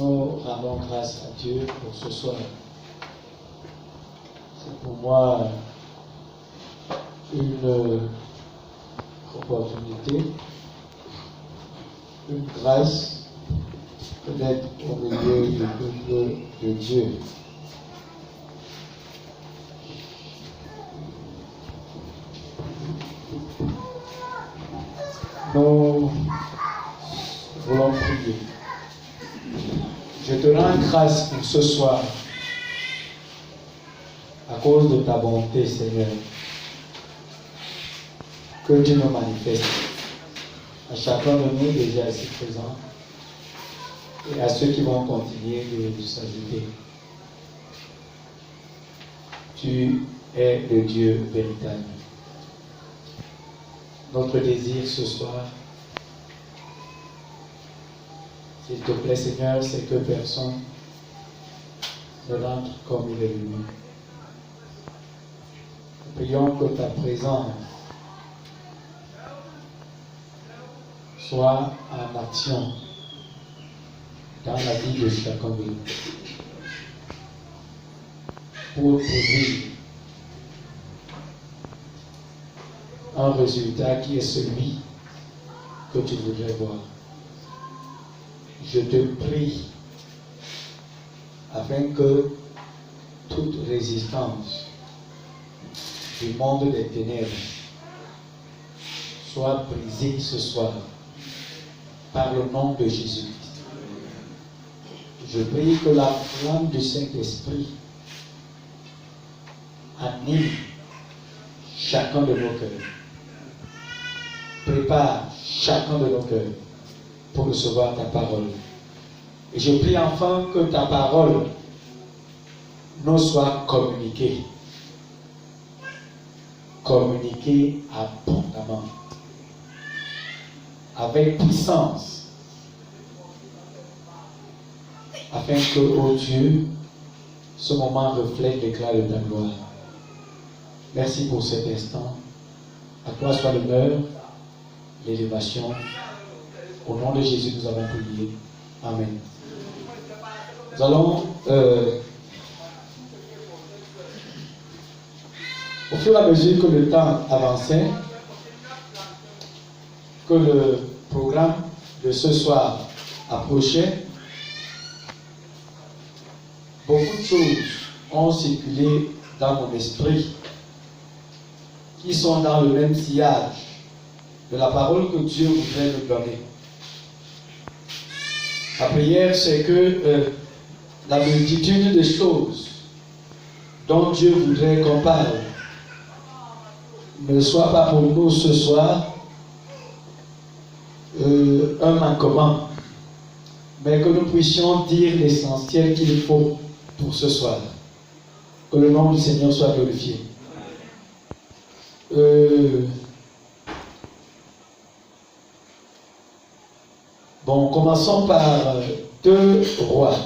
Nous rendons grâce à Dieu pour ce soir. C'est pour moi une opportunité, une grâce d'être au milieu du peuple de Dieu. Nous voulons prier. Je te rends grâce pour ce soir à cause de ta bonté, Seigneur. Que Dieu nous manifeste à chacun de nous déjà ici présents et à ceux qui vont continuer de s'ajouter. Tu es le Dieu véritable. Notre désir ce soir, s'il te plaît Seigneur, c'est que personne ne rentre comme il est venu. Nous prions que ta présence soit en action dans la vie de chacun de nous pour produire un résultat qui est celui que tu voudrais voir. Je te prie afin que toute résistance du monde des ténèbres soit brisée ce soir par le nom de Jésus-Christ. Je prie que la flamme du Saint-Esprit anime chacun de nos cœurs. Prépare chacun de nos cœurs pour recevoir ta parole. Et je prie enfin que ta parole nous soit communiquée. Communiquée abondamment. Avec puissance. Afin que, ô Dieu, ce moment reflète l'éclat de ta gloire. Merci pour cet instant. À toi soit l'honneur, l'élévation. Au nom de Jésus, nous avons prié. Amen. Nous allons, au fur et à mesure que le temps avançait, que le programme de ce soir approchait, beaucoup de choses ont circulé dans mon esprit qui sont dans le même sillage de la parole que Dieu voudrait nous donner. La prière, c'est que la multitude de choses dont Dieu voudrait qu'on parle ne soit pas pour nous ce soir un manquement, mais que nous puissions dire l'essentiel qu'il faut pour ce soir. Que le nom du Seigneur soit glorifié. Bon, commençons par 2 Rois.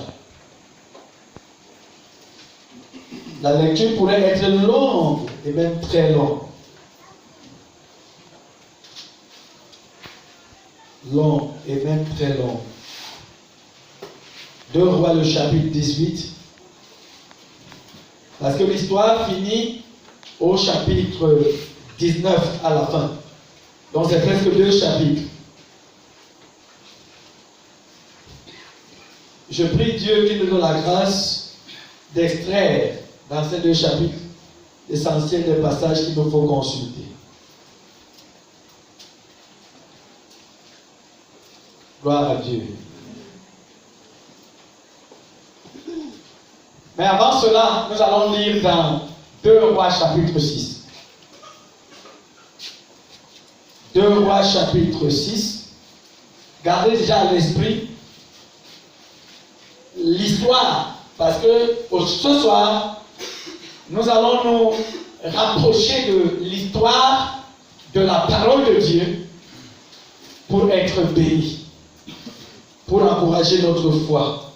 La lecture pourrait être longue et même très longue. Long et même très long. 2 Rois, le chapitre 18. Parce que l'histoire finit au chapitre 19 à la fin. Donc c'est presque 2 chapitres. Je prie Dieu qu'il nous donne la grâce d'extraire dans ces 2 chapitres l'essentiel des passages qu'il nous faut consulter. Gloire à Dieu. Mais avant cela, nous allons lire dans 2 Rois chapitre 6. 2 Rois chapitre 6. Gardez déjà à l'esprit l'histoire, parce que ce soir, nous allons nous rapprocher de l'histoire de la parole de Dieu pour être bénis, pour encourager notre foi.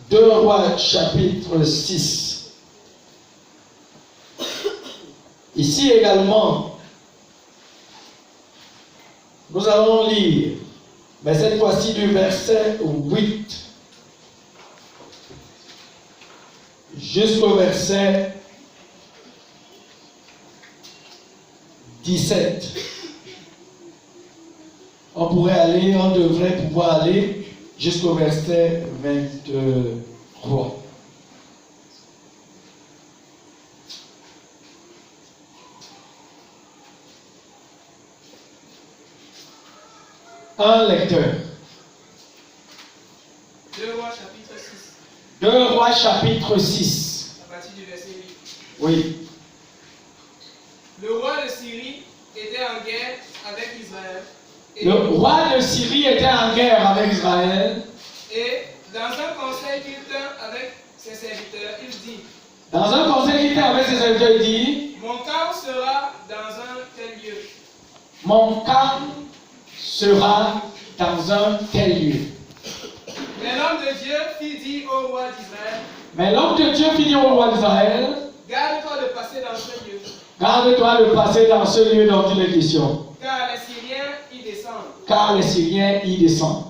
2 Rois chapitre 6. Ici également, nous allons lire Mais cette fois-ci du verset 8 jusqu'au verset 17. On devrait pouvoir aller jusqu'au verset 23. Un lecteur. 2 Rois chapitre 6. 2 Rois chapitre 6. À partir du verset 8. Oui. Le roi de Syrie était en guerre avec Israël. Le roi de Syrie était en guerre avec Israël. Et dans un conseil qu'il tint avec ses serviteurs, il dit, Dans un conseil qu'il tint avec ses serviteurs, il dit, mon camp sera dans un tel lieu. mon camp sera dans un tel lieu. Mais l'homme de Dieu fit dire au roi d'Israël, Mais l'homme de Dieu fit dire au roi d'Israël, garde-toi de passer dans ce lieu, garde-toi de passer dans ce lieu dont il est question, car les Syriens y descendent. car les Syriens y descendent.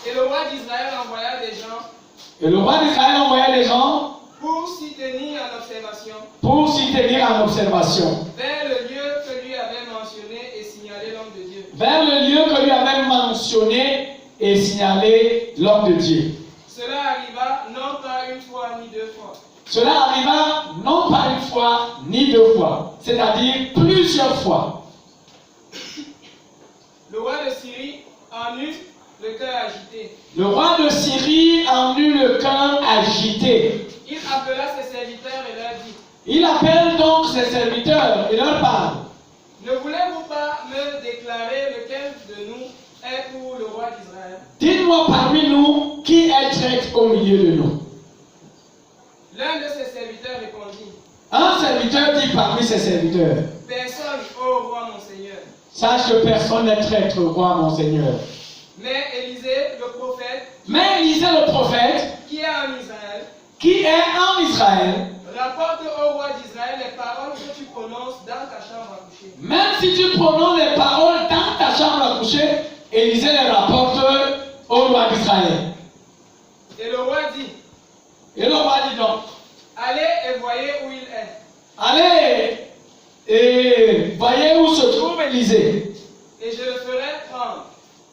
Et le roi d'Israël envoya des gens Et le roi d'Israël envoya des gens pour s'y tenir en observation vers le lieu que lui avait mentionné et signalé l'homme de Dieu. Vers le lieu que lui avait mentionné et signalé l'homme de Dieu. Cela arriva non pas une fois ni deux fois. Cela arriva non pas une fois ni deux fois, c'est-à-dire plusieurs fois. Le roi de Syrie en eut le cœur agité. Le roi de Syrie en eut le cœur agité. Il appela ses serviteurs et leur dit, Il appelle donc ses serviteurs et leur parle. ne voulez-vous pas me déclarer lequel de nous est pour le roi d'Israël? Dites-moi parmi nous qui est traître au milieu de nous. L'un de ses serviteurs répondit, Un serviteur dit parmi ses serviteurs, personne, ô roi mon Seigneur. sache que personne n'est traître, roi mon Seigneur. Mais Élisée, le prophète, Mais Élisée le prophète, qui est en Israël, rapporte au roi d'Israël les paroles que tu prononces dans ta chambre à coucher. même si tu prononces les paroles dans ta chambre à coucher, Élisée les rapporte au roi d'Israël. Et le roi dit, Et le roi dit donc, allez et voyez où il est. allez et voyez où se trouve Élisée. Et je le ferai prendre.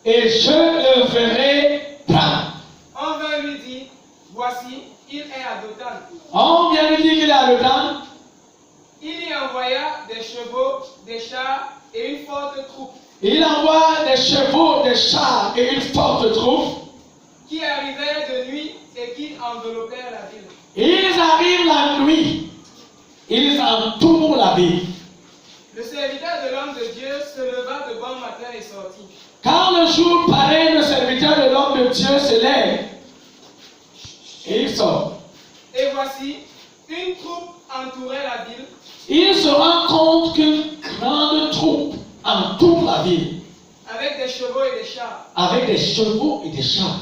Et je le ferai prendre. On vint lui dire, voici, il est à Dothan. On vient lui dire qu'il est à Dothan. Il y envoya des chevaux, des chars et une forte troupe Il envoie des chevaux, des chars et une forte troupe. qui arrivaient de nuit et qui enveloppèrent la ville. Ils arrivent la nuit. Ils entourent la ville. Le serviteur de l'homme de Dieu se leva de bon matin et sortit. Quand le jour paraît, le serviteur de l'homme de Dieu se lève. Et il sort. Et voici, une troupe entourait la ville. Il se rend compte qu'une grande troupe entoure la ville. Avec des chevaux et des chars. Avec des chevaux et des chars.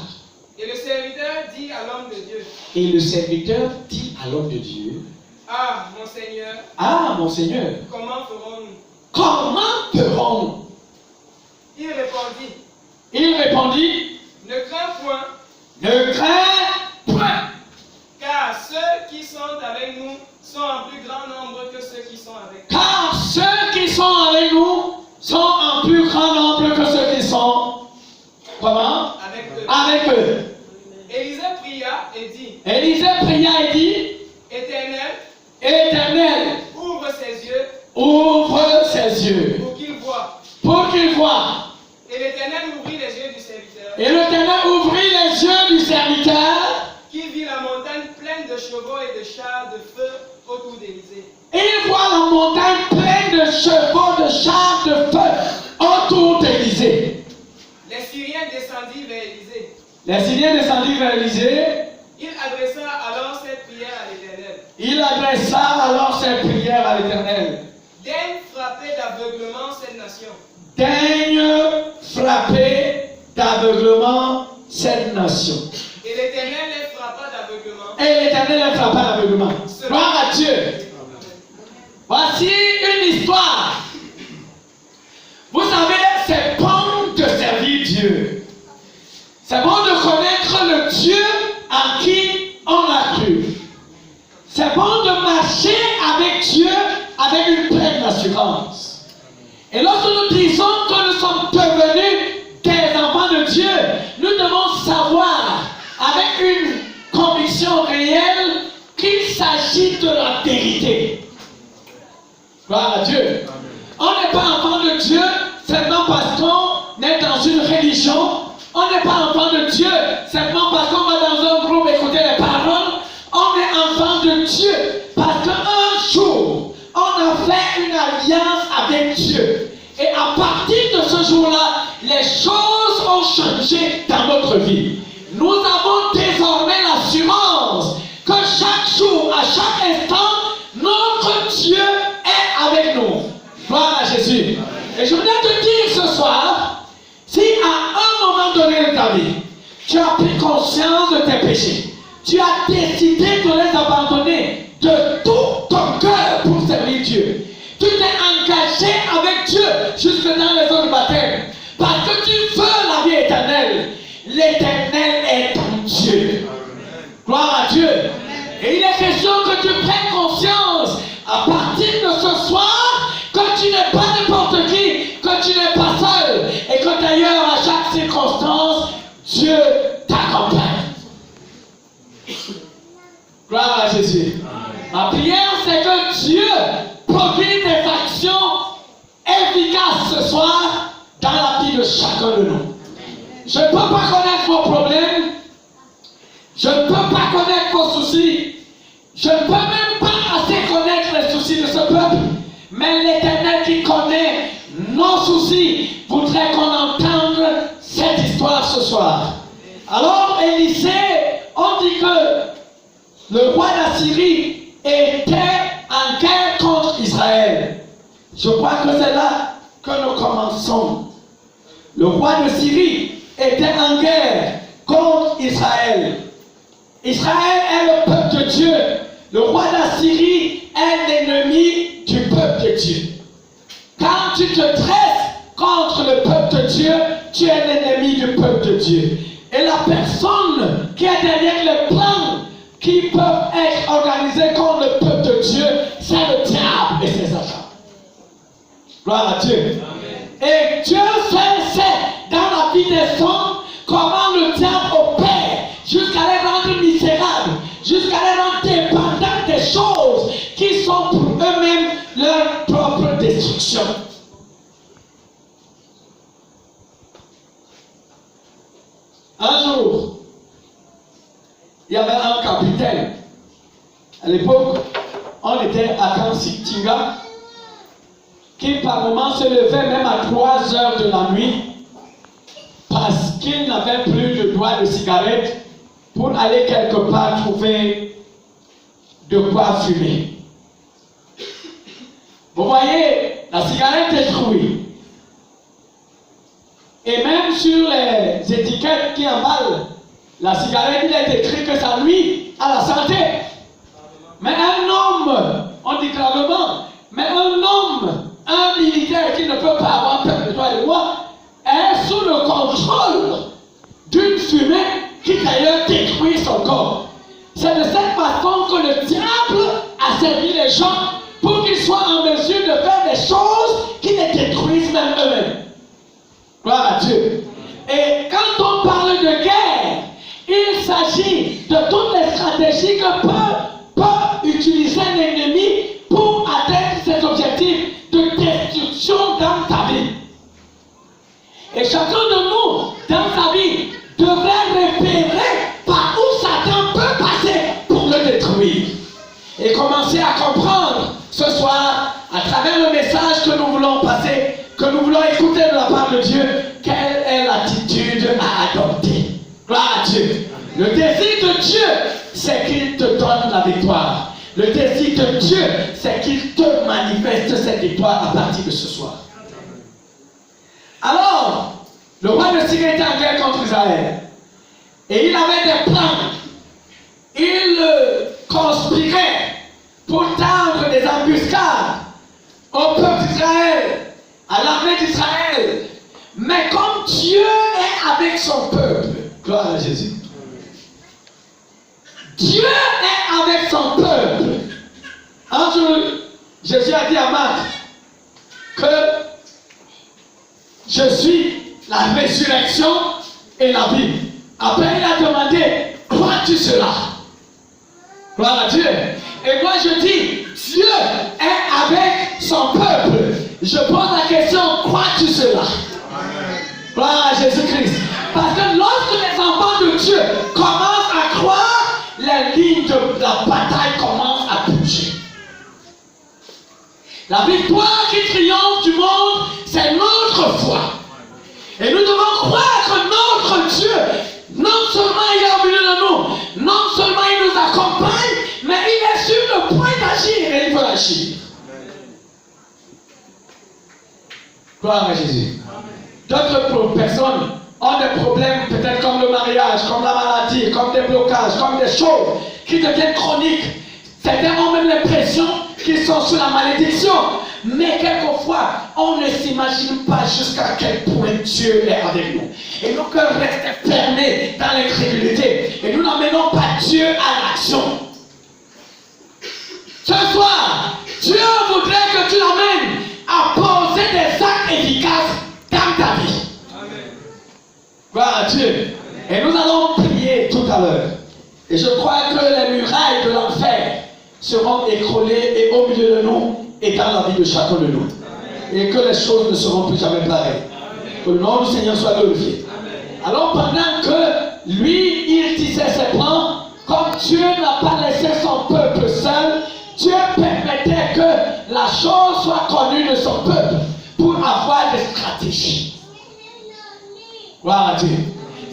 Et le serviteur dit à l'homme de Dieu, Et le serviteur dit à l'homme de Dieu, ah, mon Seigneur, ah, mon Seigneur, comment ferons-nous? comment ferons-nous? Il répondit, ne crains point, ne crains point, car ceux qui sont avec nous sont en plus grand nombre que ceux qui sont avec nous. car ceux qui sont avec nous sont en plus grand nombre que ceux qui sont, comment? Avec eux. Élisée pria et dit, Élisée pria et dit, Éternel, ouvre ses yeux, pour qu'il voie. Et l'Éternel ouvrit les yeux du serviteur, Et l'Éternel ouvrit les yeux du serviteur, qui vit la montagne pleine de chevaux et de chars de feu autour d'Élisée. et il voit la montagne pleine de chevaux, de chars, de feu autour d'Élisée. Les Syriens descendirent vers Élisée. Les Syriens descendirent vers Élisée. Il adressa alors cette prière à l'Éternel. Daigne frapper d'aveuglement cette nation. Et l'Éternel les frappa d'aveuglement. Gloire à Dieu. Voici une histoire. Vous savez, c'est bon de servir Dieu. C'est bon de connaître le Dieu en qui on a cru. C'est bon de marcher avec Dieu avec une pleine assurance. Et lorsque nous disons que nous sommes devenus des enfants de Dieu, nous devons savoir avec une conviction réelle qu'il s'agit de la vérité. Gloire à Dieu. On n'est pas enfant de Dieu seulement parce qu'on est dans une religion. On n'est pas enfant de Dieu seulement parce qu'on va dans un groupe écouter les paroles. On est enfant de Dieu parce qu'un jour, on a fait une alliance avec Dieu. Et à partir de ce jour-là, les choses ont changé dans notre vie. Nous avons désormais l'assurance que chaque jour, à chaque instant, notre Dieu est avec nous. Gloire à Jésus. Et je voudrais te dire ce soir, si à un moment donné de ta vie, tu as pris conscience de tes péchés, tu as décidé de les abandonner de tout ton cœur pour servir Dieu, tu t'es engagé avec Dieu jusque dans les eaux du baptême, parce que tu veux la vie éternelle. L'éternel est ton Dieu. Gloire à Dieu. Et il est question que tu prennes conscience à partir de ce soir que tu n'es pas n'importe qui, que tu n'es pas seul et que d'ailleurs à chaque circonstance, Dieu t'accompagne. Gloire à Jésus. Ma prière, c'est que Dieu produise des actions efficaces ce soir dans la vie de chacun de nous. Je ne peux pas connaître vos problèmes. Je ne peux pas connaître vos soucis. Je ne peux même pas assez connaître les soucis de ce peuple. Mais l'Éternel qui connaît nos soucis voudrait qu'on entende cette histoire ce soir. Alors, Élisée, on dit que le roi d'Assyrie était en guerre contre Israël. Je crois que c'est là que nous commençons. Le roi de Syrie était en guerre contre Israël. Israël est le peuple de Dieu. Le roi d'Assyrie est l'ennemi du peuple de Dieu. Quand tu te dresses contre le peuple de Dieu, tu es l'ennemi du peuple de Dieu. Et la personne qui est derrière les plans qui peuvent être organisés contre le peuple de Dieu, c'est le diable et ses agents. Gloire à Dieu. Amen. Et Dieu sait dans la vie des hommes comment le diable opère jusqu'à les rendre misérables, jusqu'à les rendre dépendants des choses qui sont pour eux-mêmes leur propre destruction. Un jour, il y avait un capitaine. À l'époque, on était à Kansitinga, qui par moments se levait même à 3 heures de la nuit parce qu'il n'avait plus de doigt de cigarette pour aller quelque part trouver de quoi fumer. Vous voyez, la cigarette est détruite. Et même sur les étiquettes qui emballent la cigarette, il est écrit que ça nuit à la santé. Mais un homme, on dit gravement, mais un homme, un militaire qui ne peut pas avoir peur de toi et moi, est sous le contrôle d'une fumée qui d'ailleurs détruit son corps. C'est de cette façon que le diable a servi les gens pour qu'ils soient en mesure de faire des choses qui les détruisent même eux-mêmes. Gloire à Dieu. Et quand on parle de guerre, il s'agit de toutes les stratégies que peut utiliser l'ennemi pour atteindre ses objectifs de destruction dans ta vie. Et chacun de nous, dans sa vie, devrait repérer par où Satan peut passer pour le détruire. Et commencer à comprendre ce soir, à travers le message que nous voulons passer, que nous voulons écouter de la part de Dieu, quelle est l'attitude à adopter. Gloire à Dieu. Le désir de Dieu, c'est qu'il te donne la victoire. Le désir de Dieu, c'est qu'il te manifeste cette victoire à partir de ce soir. Alors, le roi de Syrie était en guerre contre Israël. Et il avait des plans. Il conspirait pour tendre des embuscades au peuple d'Israël, à l'armée d'Israël. Mais comme Dieu est avec son peuple, Gloire à Jésus. Dieu est avec son peuple. Un jour, Jésus a dit à Marc que je suis la résurrection et la vie. Après, il a demandé, crois-tu cela? Gloire à Dieu. Et moi, je dis, Dieu est avec son peuple. Je pose la question, crois-tu cela? Gloire à Jésus-Christ. Parce que lorsque les enfants de Dieu commencent à croire, les lignes de la bataille commencent à bouger. La victoire qui triomphe du monde, c'est notre foi. Et nous devons croire que notre Dieu, non seulement il est au milieu de nous, non seulement il nous accompagne, mais il est sur le point d'agir et il veut agir. Gloire à Jésus. D'autres personnes ont des problèmes, peut-être comme le mariage, comme la maladie, comme des blocages, comme des choses qui deviennent chroniques. Certains ont même l'impression qu'ils sont sous la malédiction. Mais quelquefois, on ne s'imagine pas jusqu'à quel point Dieu est avec nous. Et nos cœurs restent fermés dans l'incrédulité. Et nous n'emmenons pas Dieu à l'action. Ce soir, Dieu voudrait que tu l'emmènes à poser des actes efficaces dans ta vie. Amen. Gloire à Dieu. Et nous allons prier tout à l'heure. Et je crois que les murailles de l'enfer seront écroulées et au milieu de nous et dans la vie de chacun de nous. Amen. Et que les choses ne seront plus jamais pareilles. Amen. Que le nom du Seigneur soit glorifié. Alors pendant que lui, il tissait ses plans, comme Dieu n'a pas laissé son peuple seul, Dieu permettait que la chose soit connue de son peuple pour avoir des stratégies. Gloire à Dieu.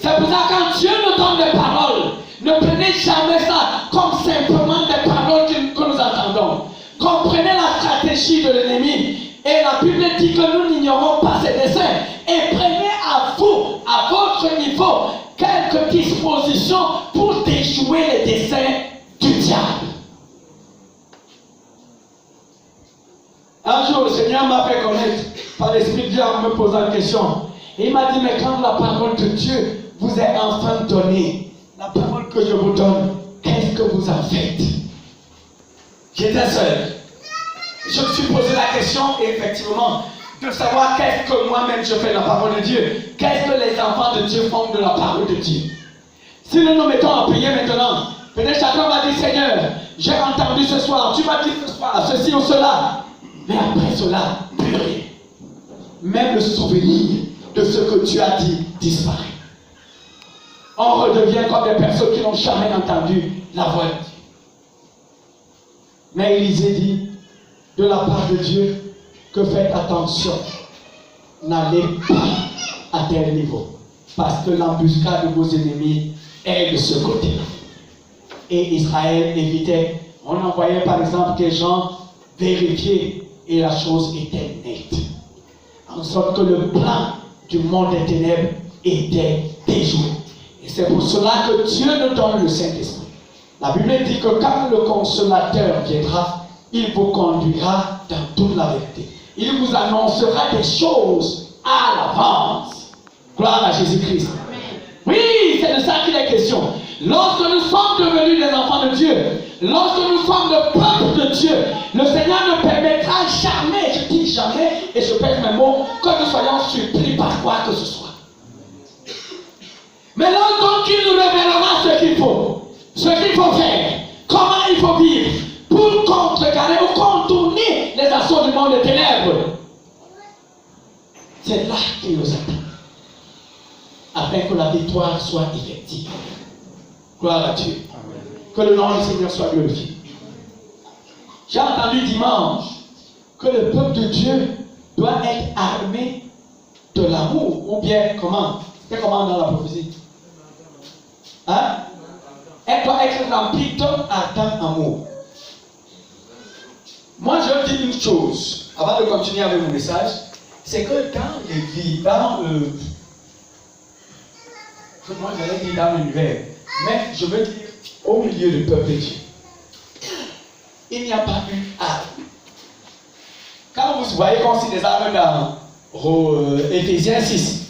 C'est pour ça que quand Dieu nous donne des paroles, ne prenez jamais ça comme simplement des paroles que nous entendons. Comprenez la stratégie de l'ennemi. Et la Bible dit que nous n'ignorons pas ses desseins. Et prenez à vous, à votre niveau, quelques dispositions pour déjouer les desseins du diable. Un jour, le Seigneur m'a fait connaître par l'Esprit de Dieu en me posant une question. Et il m'a dit, mais quand la parole de Dieu vous est enfin donnée, la parole que je vous donne, qu'est-ce que vous en faites? J'étais seul. Je me suis posé la question, et effectivement, de savoir qu'est-ce que moi-même je fais de la parole de Dieu. Qu'est-ce que les enfants de Dieu font de la parole de Dieu? Si nous nous mettons à prier maintenant, peut-être chacun va dire, Seigneur, j'ai entendu ce soir, tu m'as dit ce soir, ceci ou cela. Mais après cela, plus rien. Même le souvenir de ce que tu as dit disparaît. On redevient comme des personnes qui n'ont jamais entendu la voix de Dieu. Mais Élisée dit, de la part de Dieu, que faites attention, n'allez pas à tel niveau, parce que l'embuscade de vos ennemis est de ce côté-là. Et Israël évitait, on envoyait par exemple des gens vérifier, et la chose était nette. En sorte que le plan du monde des ténèbres était déjoué. Et c'est pour cela que Dieu nous donne le Saint-Esprit. La Bible dit que quand le Consolateur viendra, il vous conduira dans toute la vérité. Il vous annoncera des choses à l'avance. Gloire à Jésus-Christ. Oui, c'est de ça qu'il est question. Lorsque nous sommes devenus des enfants de Dieu, lorsque nous sommes le peuple de Dieu, le Seigneur ne permettra jamais, je dis jamais, et je pèse mes mots, que nous soyons surpris par quoi que ce soit. Mais lorsqu'il nous révélera ce qu'il faut faire, comment il faut vivre, pour contrecarrer ou contourner les assauts du monde des ténèbres, c'est là qu'il nous attend, afin que la victoire soit effective. Gloire à Dieu. Amen. Que le nom du Seigneur soit glorifié. J'ai entendu dimanche que le peuple de Dieu doit être armé de l'amour. Ou bien, comment? C'est comment dans la prophétie? Hein? Elle doit être remplie d'un ardent amour. Moi, je dis une chose, avant de continuer avec mon message, c'est que dans les vies, moi j'allais dire dans l'univers, mais je veux dire au milieu du peuple de Dieu, il n'y a pas eu arme. Quand vous voyez qu'on cite des armes dans Éphésiens 6,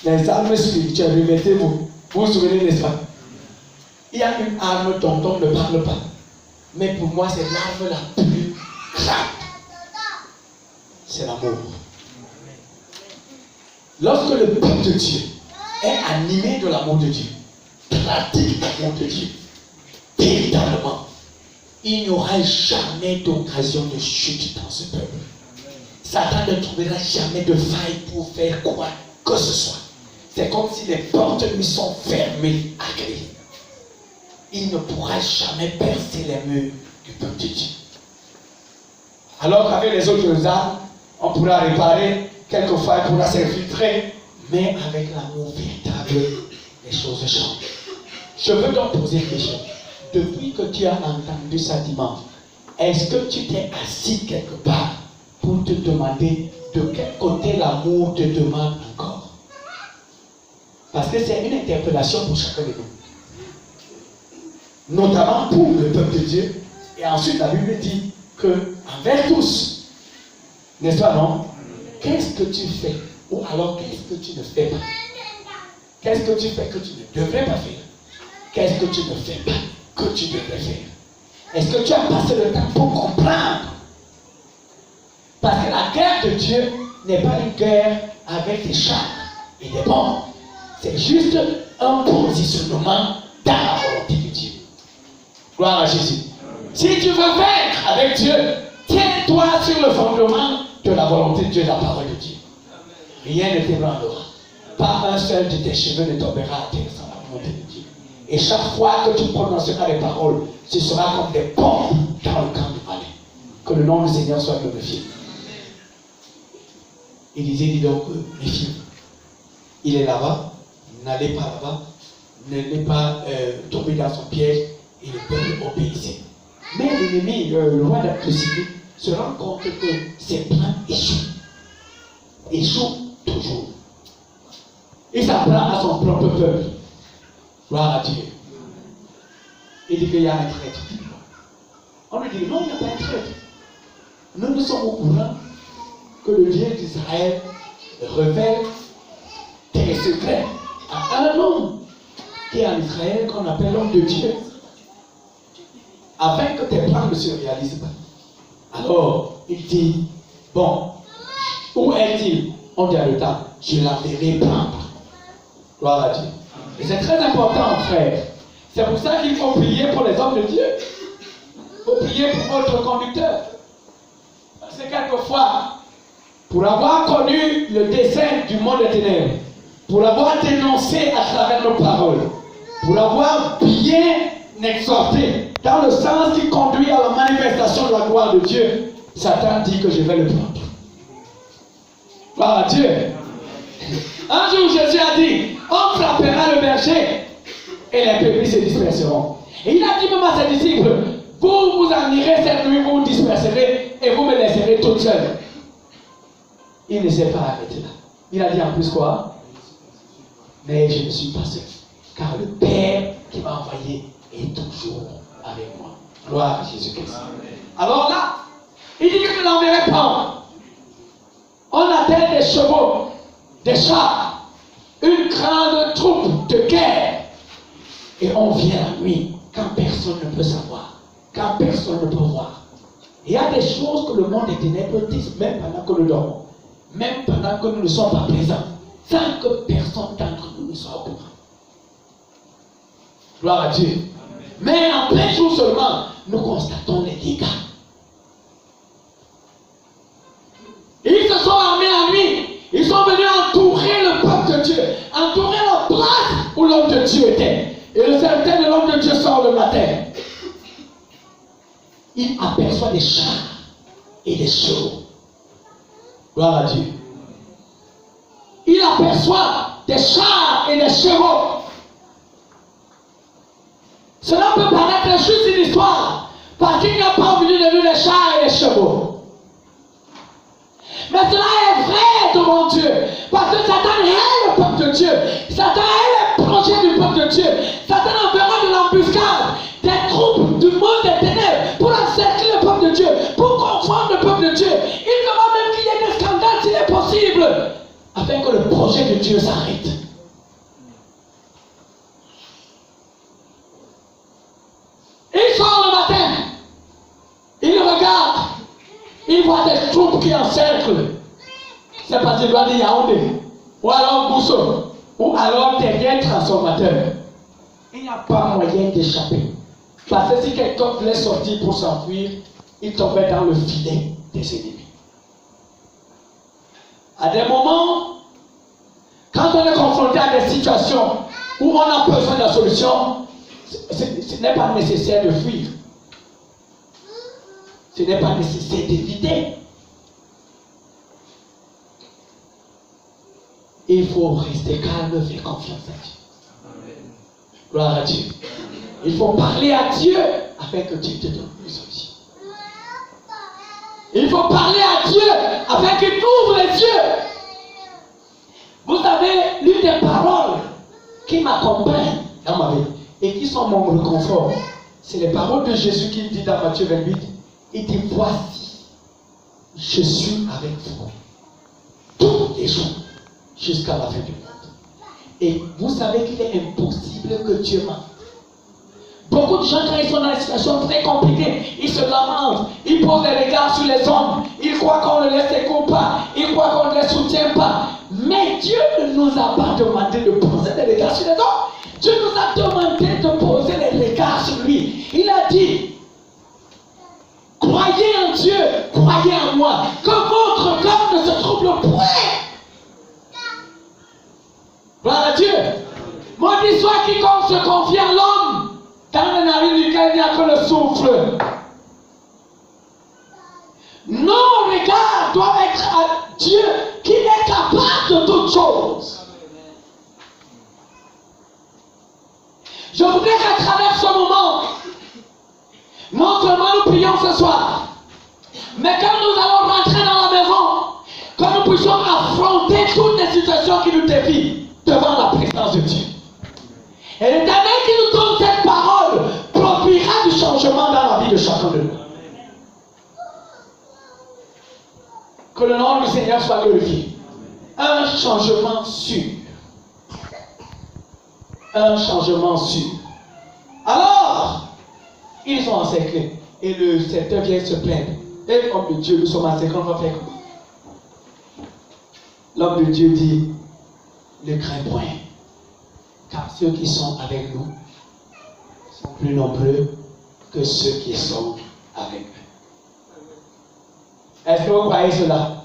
les armes spirituelles, remettez-vous. Vous vous souvenez, n'est-ce pas? Il y a une arme dont on ne parle pas. Mais pour moi, c'est l'arme la plus grave. C'est l'amour. Lorsque le peuple de Dieu est animé de l'amour de Dieu, pratique l'amour de Dieu, véritablement, il n'y aura jamais d'occasion de chute dans ce peuple. Satan ne trouvera jamais de faille pour faire quoi que ce soit. C'est comme si les portes lui sont fermées à clé. Il ne pourra jamais percer les murs du peuple de Dieu. Alors qu'avec les autres armes, on pourra réparer, quelquefois il pourra s'infiltrer, mais avec l'amour véritable, les choses changent. Je veux donc poser une question. Depuis que tu as entendu ça dimanche, est-ce que tu t'es assis quelque part pour te demander de quel côté l'amour te demande encore? Parce que c'est une interpellation pour chacun de nous. Notamment pour le peuple de Dieu. Et ensuite, la Bible dit que envers tous, n'est-ce pas, non? Qu'est-ce que tu fais? Ou alors, qu'est-ce que tu ne fais pas? Qu'est-ce que tu fais que tu ne devrais pas faire? Qu'est-ce que tu ne fais pas que tu devrais faire? Est-ce que tu as passé le temps pour comprendre? Parce que la guerre de Dieu n'est pas une guerre avec des chars et des bombes. C'est juste un positionnement dans la volonté de Dieu. Gloire à Jésus. Si tu veux vaincre avec Dieu, tiens-toi sur le fondement de la volonté de Dieu, de la parole de Dieu. Rien ne t'ébranlera. Pas un seul de tes cheveux ne tombera à terre sans la volonté de Dieu. Et chaque fois que tu prononceras les paroles, ce sera comme des bombes dans le camp du palais. Que le nom du Seigneur soit glorifié. Il disait, dis donc, méfiez-vous. Il est là-bas, n'allez pas là-bas, n'allez pas tomber dans son piège, et le peuple obéissait. Mais l'ennemi, le roi d'Apocésie, se rend compte que ses plans échouent. Échouent toujours. Il s'en prend à son propre peuple. Gloire à Dieu. Il dit qu'il y a un traître. On lui dit, non, il n'y a pas un traître. Nous sommes au courant que le Dieu d'Israël révèle tes secrets à un homme qui est en Israël, qu'on appelle l'homme de Dieu, afin que tes plans ne se réalisent pas. Alors, il dit, bon, où est-il? On dit à le temps, je l'enverrai prendre. Gloire à Dieu. Et c'est très important, frère. C'est pour ça qu'il faut prier pour les hommes de Dieu. Il faut prier pour votre conducteur. Parce que quelquefois, pour avoir connu le dessein du monde des ténèbres, pour l'avoir dénoncé à travers nos paroles, pour l'avoir bien exhorté dans le sens qui conduit à la manifestation de la gloire de Dieu, Satan dit que je vais le prendre. Gloire à Dieu. Un jour, Jésus a dit, on frappera le berger et les brebis se disperseront. Et il a dit même à ses disciples, vous vous en irez cette nuit, vous vous disperserez et vous me laisserez toute seule. Il ne s'est pas arrêté là. Il a dit en plus quoi? Mais je ne suis pas seul, car le Père qui m'a envoyé est toujours avec moi. Gloire à Jésus-Christ. Alors là, il dit que je ne l'enverrai pas. On attelle des chevaux, des chars, une grande troupe de guerre. Et on vient la nuit, quand personne ne peut savoir, quand personne ne peut voir. Il y a des choses que le monde des ténèbres dit, même pendant que nous dormons, même pendant que nous ne sommes pas présents, sans que personne d'entre nous ne soit au courant. Gloire à Dieu. Amen. Mais en plein jour seulement, nous constatons les dégâts. Ils se sont armés la nuit. Ils sont venus entourer le peuple de Dieu, entourer la place où l'homme de Dieu était. Et le serviteur de l'homme de Dieu sort le matin. Il aperçoit des chars et des chevaux. Gloire à Dieu. Il aperçoit des chars et des chevaux. Cela peut paraître juste une histoire, parce qu'il n'y a pas au milieu de nous des chars et des chevaux. Mais cela est vrai devant Dieu, parce que Satan est le peuple de Dieu. Satan est le projet du peuple de Dieu. Satan enverra de l'embuscade, des troupes du monde des ténèbres pour encercler le peuple de Dieu, pour confondre le peuple de Dieu. Il fera même qu'il y ait des scandales s'il est possible, afin que le projet de Dieu s'arrête. il voit des troupes qui encerclent. C'est parce qu'il doit dire Yaoundé, ou alors Gousso, ou alors derrière transformateur. Il n'y a pas moyen d'échapper. Parce que si quelqu'un voulait sortir pour s'enfuir, il tombait dans le filet des ennemis. À des moments, quand on est confronté à des situations où on a besoin de la solution, ce n'est pas nécessaire de fuir. Ce n'est pas nécessaire d'éviter. Il faut rester calme, faire confiance à Dieu. Gloire à Dieu. Il faut parler à Dieu afin que Dieu te donne une solution. Il faut parler à Dieu afin qu'il ouvre les yeux. Vous savez, l'une des paroles qui m'accompagnent dans ma vie et qui sont mon réconfort, c'est les paroles de Jésus qui dit dans Matthieu 28. Il dit, voici, je suis avec vous tous les jours jusqu'à la fin du monde. Et vous savez qu'il est impossible que Dieu mente. Beaucoup de gens, quand ils sont dans des situations très compliquées, ils se lamentent, ils posent des regards sur les hommes, ils croient qu'on ne les écoute pas, ils croient qu'on ne les soutient pas. Mais Dieu ne nous a pas demandé de poser des regards sur les hommes. Dieu nous a demandé de poser les regards sur lui. Il a dit, croyez en Dieu, croyez en moi, que votre cœur ne se trouble point. Gloire à Dieu. Maudit soit quiconque se confie à l'homme, dans les narines duquel il n'y a que le souffle. Nos regards doivent être à Dieu qui est capable de toutes choses. Je voudrais qu'à travers ce moment, non seulement nous prions ce soir, mais quand nous allons rentrer dans la maison, que nous puissions affronter toutes les situations qui nous défient devant la présence de Dieu. Et l'Éternel qui nous donne cette parole produira du changement dans la vie de chacun de nous. Que le nom du Seigneur soit glorifié. Un changement sûr. Un changement sûr. Alors, ils sont encerclés. Et le serviteur vient se plaindre. Et l'homme de Dieu, nous sommes encerclés, on va faire comment? L'homme de Dieu dit, ne crains point. Car ceux qui sont avec nous sont plus nombreux que ceux qui sont avec eux. Est-ce que vous croyez cela?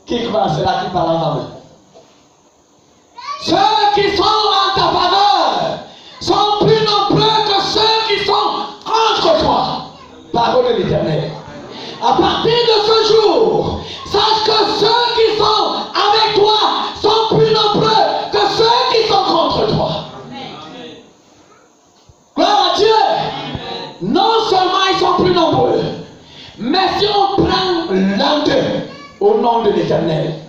Qui croit à cela qui parle en ta main? Ceux qui sont en ta faveur sont plus nombreux que ceux qui sont contre toi. Parole de l'Éternel. À partir de ce jour, sache que ceux qui sont avec toi sont plus nombreux que ceux qui sont contre toi. Amen. Gloire à Dieu. Amen. Non seulement ils sont plus nombreux, mais si on prend l'un d'eux au nom de l'Éternel,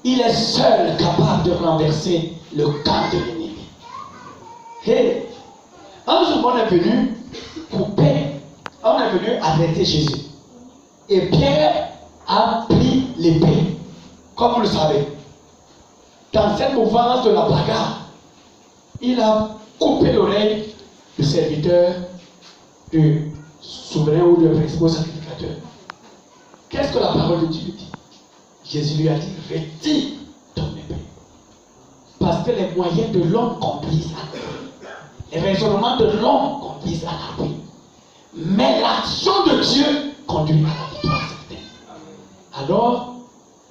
il est seul capable de renverser le camp de l'ennemi. Hey, un jour on est venu pour paix, on est venu arrêter Jésus. Et Pierre a pris l'épée, comme vous le savez. Dans cette mouvance de la bagarre, il a coupé l'oreille du serviteur du souverain ou du principal sacrificateur. Qu'est-ce que la parole de Dieu dit? Jésus lui a dit, retire ton épée. Parce que les moyens de l'homme conduisent à la ruine. Les raisonnements de l'homme conduisent à la ruine. Mais l'action de Dieu conduit à la victoire certaine. Alors,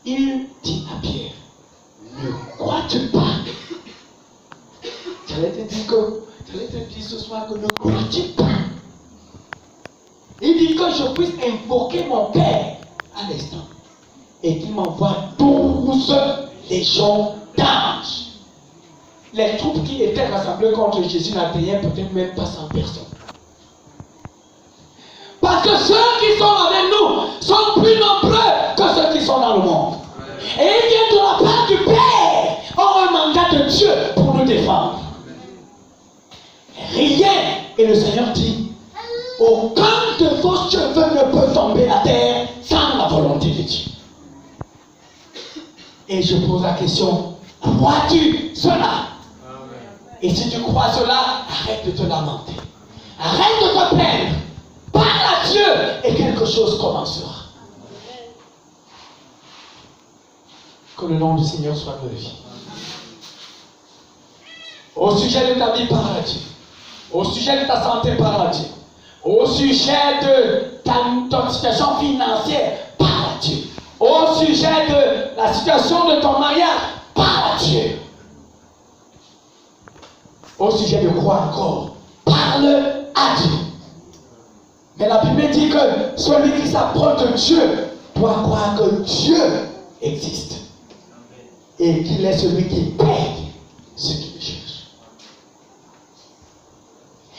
il dit à Pierre, ne crois-tu pas? J'allais te dire ce soir que ne crois-tu pas? Il dit que je puisse invoquer mon Père à l'instant et qu'il m'envoie 12 légions d'anges. Les troupes qui étaient rassemblées contre Jésus n'atteignaient peut-être même pas 100 personnes. Parce que ceux qui sont avec nous sont plus nombreux que ceux qui sont dans le monde. Et ils viennent de la part du Père, ont un mandat de Dieu pour nous défendre. Rien, et le Seigneur dit, aucun de vos cheveux ne peut tomber à terre sans la volonté de Dieu. Et je pose la question, crois-tu cela? Et si tu crois cela, arrête de te lamenter. Arrête de te plaindre. parle à Dieu et quelque chose commencera. Que le nom du Seigneur soit glorifié. Au sujet de ta vie, parle à Dieu. Au sujet de ta santé, parle à Dieu. Au sujet de ta situation financière, parle à Dieu. Au sujet de la situation de ton mariage, parle à Dieu. Au sujet de quoi encore? Parle à Dieu. Mais la Bible dit que celui qui s'approche de Dieu doit croire que Dieu existe. Et qu'il est celui qui paye ce qu'il cherche.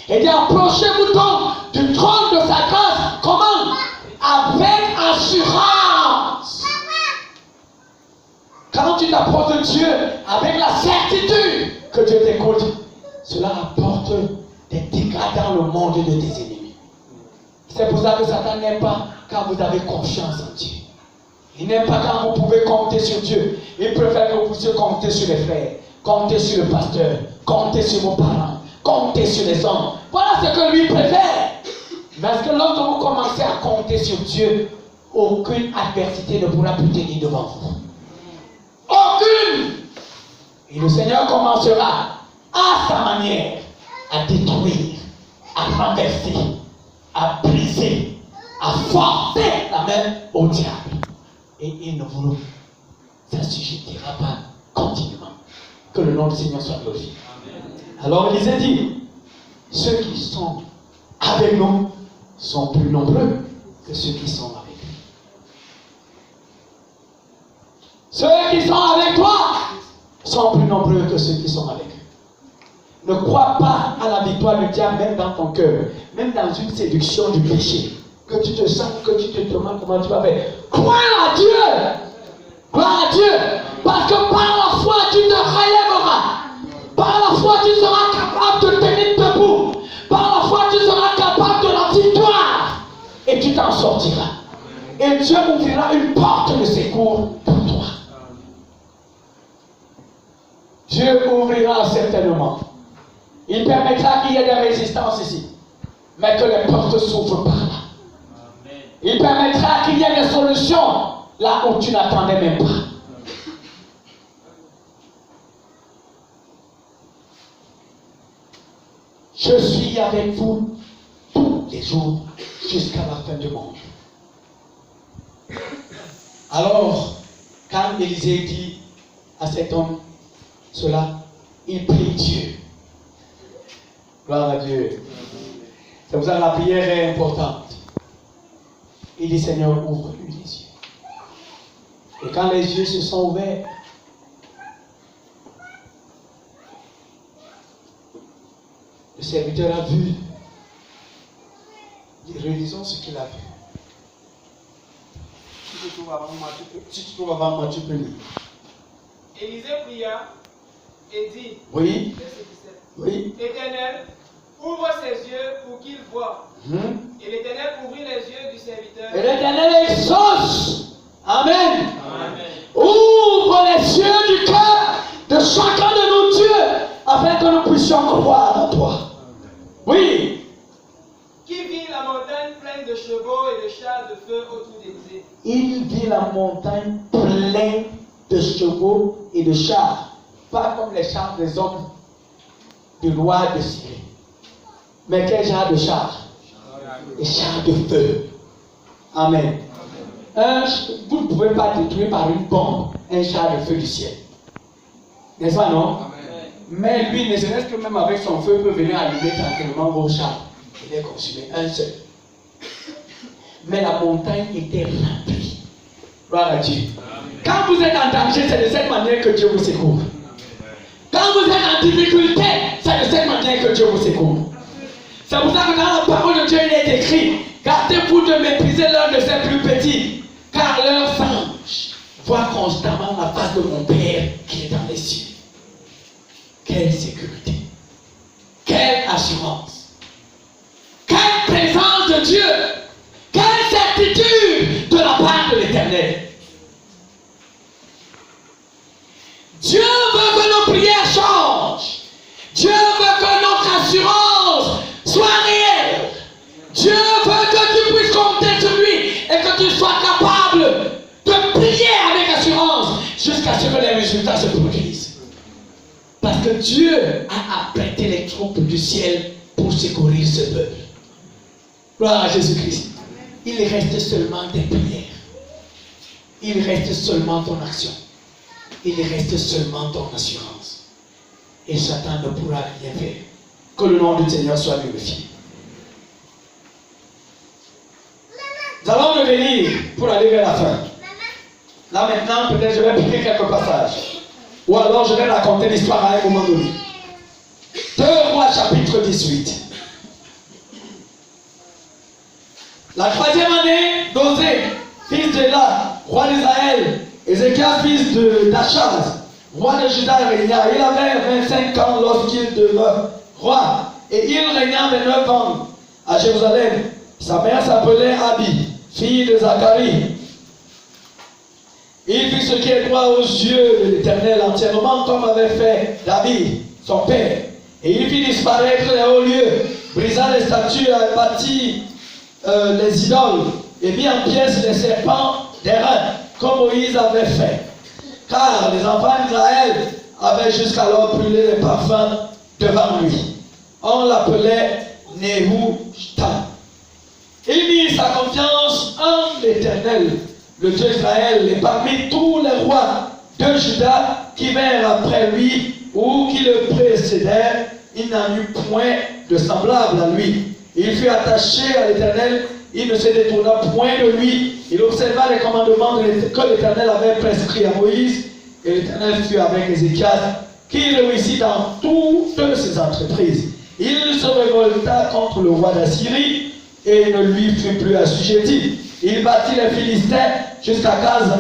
Et dit, approchez-vous donc du trône de sa grâce. Comment? Avec assurance. Quand tu t'approches de Dieu avec la certitude que Dieu t'écoute, cela apporte des dégâts dans le monde de tes ennemis. C'est pour ça que Satan n'aime pas quand vous avez confiance en Dieu. Il n'aime pas quand vous pouvez compter sur Dieu. Il préfère que vous puissiez compter sur les frères, compter sur le pasteur, compter sur vos parents, compter sur les hommes. Voilà ce que lui préfère. Parce que lorsque vous commencez à compter sur Dieu, aucune adversité ne pourra plus tenir devant vous. Aucune! Et le Seigneur commencera à sa manière à détruire, à renverser, à briser, à forcer la main au diable. Et il ne vous assujettira pas continuellement. Que le nom du Seigneur soit glorifié. Alors Élisée dit, ceux qui sont avec nous sont plus nombreux que ceux qui sont avec lui. Ceux qui sont avec toi sont plus nombreux que ceux qui sont avec eux. Ne crois pas à la victoire du diable même dans ton cœur, même dans une séduction du péché. Que tu te sens, que tu te demandes comment tu vas faire. Crois à Dieu. Crois à Dieu. Parce que par la foi, tu te relèveras. Par la foi, tu seras capable de tenir debout. Par la foi, tu seras capable de la victoire. Et tu t'en sortiras. Et Dieu ouvrira une porte de secours pour toi. Dieu ouvrira certainement. Il permettra qu'il y ait des résistances ici. Mais que les portes s'ouvrent par là. Il permettra qu'il y ait des solutions là où tu n'attendais même pas. Je suis avec vous tous les jours jusqu'à la fin du monde. Alors, quand Élisée dit à cet homme cela, il prie Dieu. Gloire à Dieu. C'est pour ça que la prière est importante. Il dit, Seigneur, ouvre-lui les yeux. Et quand les yeux se sont ouverts, le serviteur a vu. Relisons ce qu'il a vu. Si tu trouves avant moi, tu peux lire. Élisée pria et dit, Oui. verset 17, Oui. Éternel, ouvre ses yeux pour qu'il voie. Et l'Éternel ouvrit les yeux du serviteur. Et l'Éternel exauce. Amen. Amen. Ouvre les yeux du cœur de chacun de nos dieux afin que nous puissions croire en toi. Oui. Qui vit la montagne pleine de chevaux et de chars de feu autour d'Élisée. Il vit la montagne pleine de chevaux et de chars. Pas comme les chars des hommes du roi de Syrie. Mais quel genre de chars? Des chars de feu. Amen. Vous ne pouvez pas détruire par une bombe un char de feu du ciel. N'est-ce pas, non? Amen. Mais lui, ne serait-ce que même avec son feu, peut venir allumer tranquillement vos chars. Il est consumé, un seul. Mais la montagne était remplie. Gloire à Dieu. Quand vous êtes en danger, c'est de cette manière que Dieu vous secoue. Quand vous êtes en difficulté, c'est de cette manière que Dieu vous secoue. C'est pour ça que dans la parole de Dieu, il est écrit, gardez-vous de mépriser l'un de ses plus petits, car leurs anges voient constamment la face de mon Père qui est dans les cieux. Quelle sécurité, quelle assurance, quelle présence de Dieu, quelle certitude de la part de l'Éternel. Dieu veut que nos prières changent. Dieu veut que notre assurance soit réelle. Dieu veut que résultats se produisent. Parce que Dieu a apprêté les troupes du ciel pour secourir ce peuple. Gloire à Jésus-Christ. Il reste seulement des prières. Il reste seulement ton action. Il reste seulement ton assurance. Et Satan ne pourra rien faire. Que le nom du Seigneur soit glorifié. Nous allons revenir pour aller vers la fin. Là maintenant, peut-être je vais prier quelques passages. Ou alors je vais raconter l'histoire à un moment donné. 2 Rois chapitre 18. La 3e année d'Osée, fils d'Éla, roi d'Israël, Ézéchias, fils d'Achaz, roi de Juda, régna. Il avait 25 ans lorsqu'il devint roi. Et il régna 29 ans à Jérusalem. Sa mère s'appelait Abi, fille de Zacharie. Il fit ce qui est droit aux yeux de l'Éternel entièrement, comme avait fait David, son père. Et il fit disparaître les hauts lieux, brisa les statues, bâtit les idoles, et mit en pièces les serpents d'airain, comme Moïse avait fait. Car les enfants d'Israël avaient jusqu'alors brûlé les parfums devant lui. On l'appelait Nehushtan. Il mit sa confiance en l'Éternel, le Dieu d'Israël, et parmi tous les rois de Juda qui vinrent après lui ou qui le précédèrent, il n'en eut point de semblable à lui. Il fut attaché à l'Éternel, il ne se détourna point de lui. Il observa les commandements que l'Éternel avait prescrits à Moïse, et l'Éternel fut avec Ézéchias, qui réussit dans toutes ses entreprises. Il se révolta contre le roi d'Assyrie et ne lui fut plus assujetti. Il battit les Philistins jusqu'à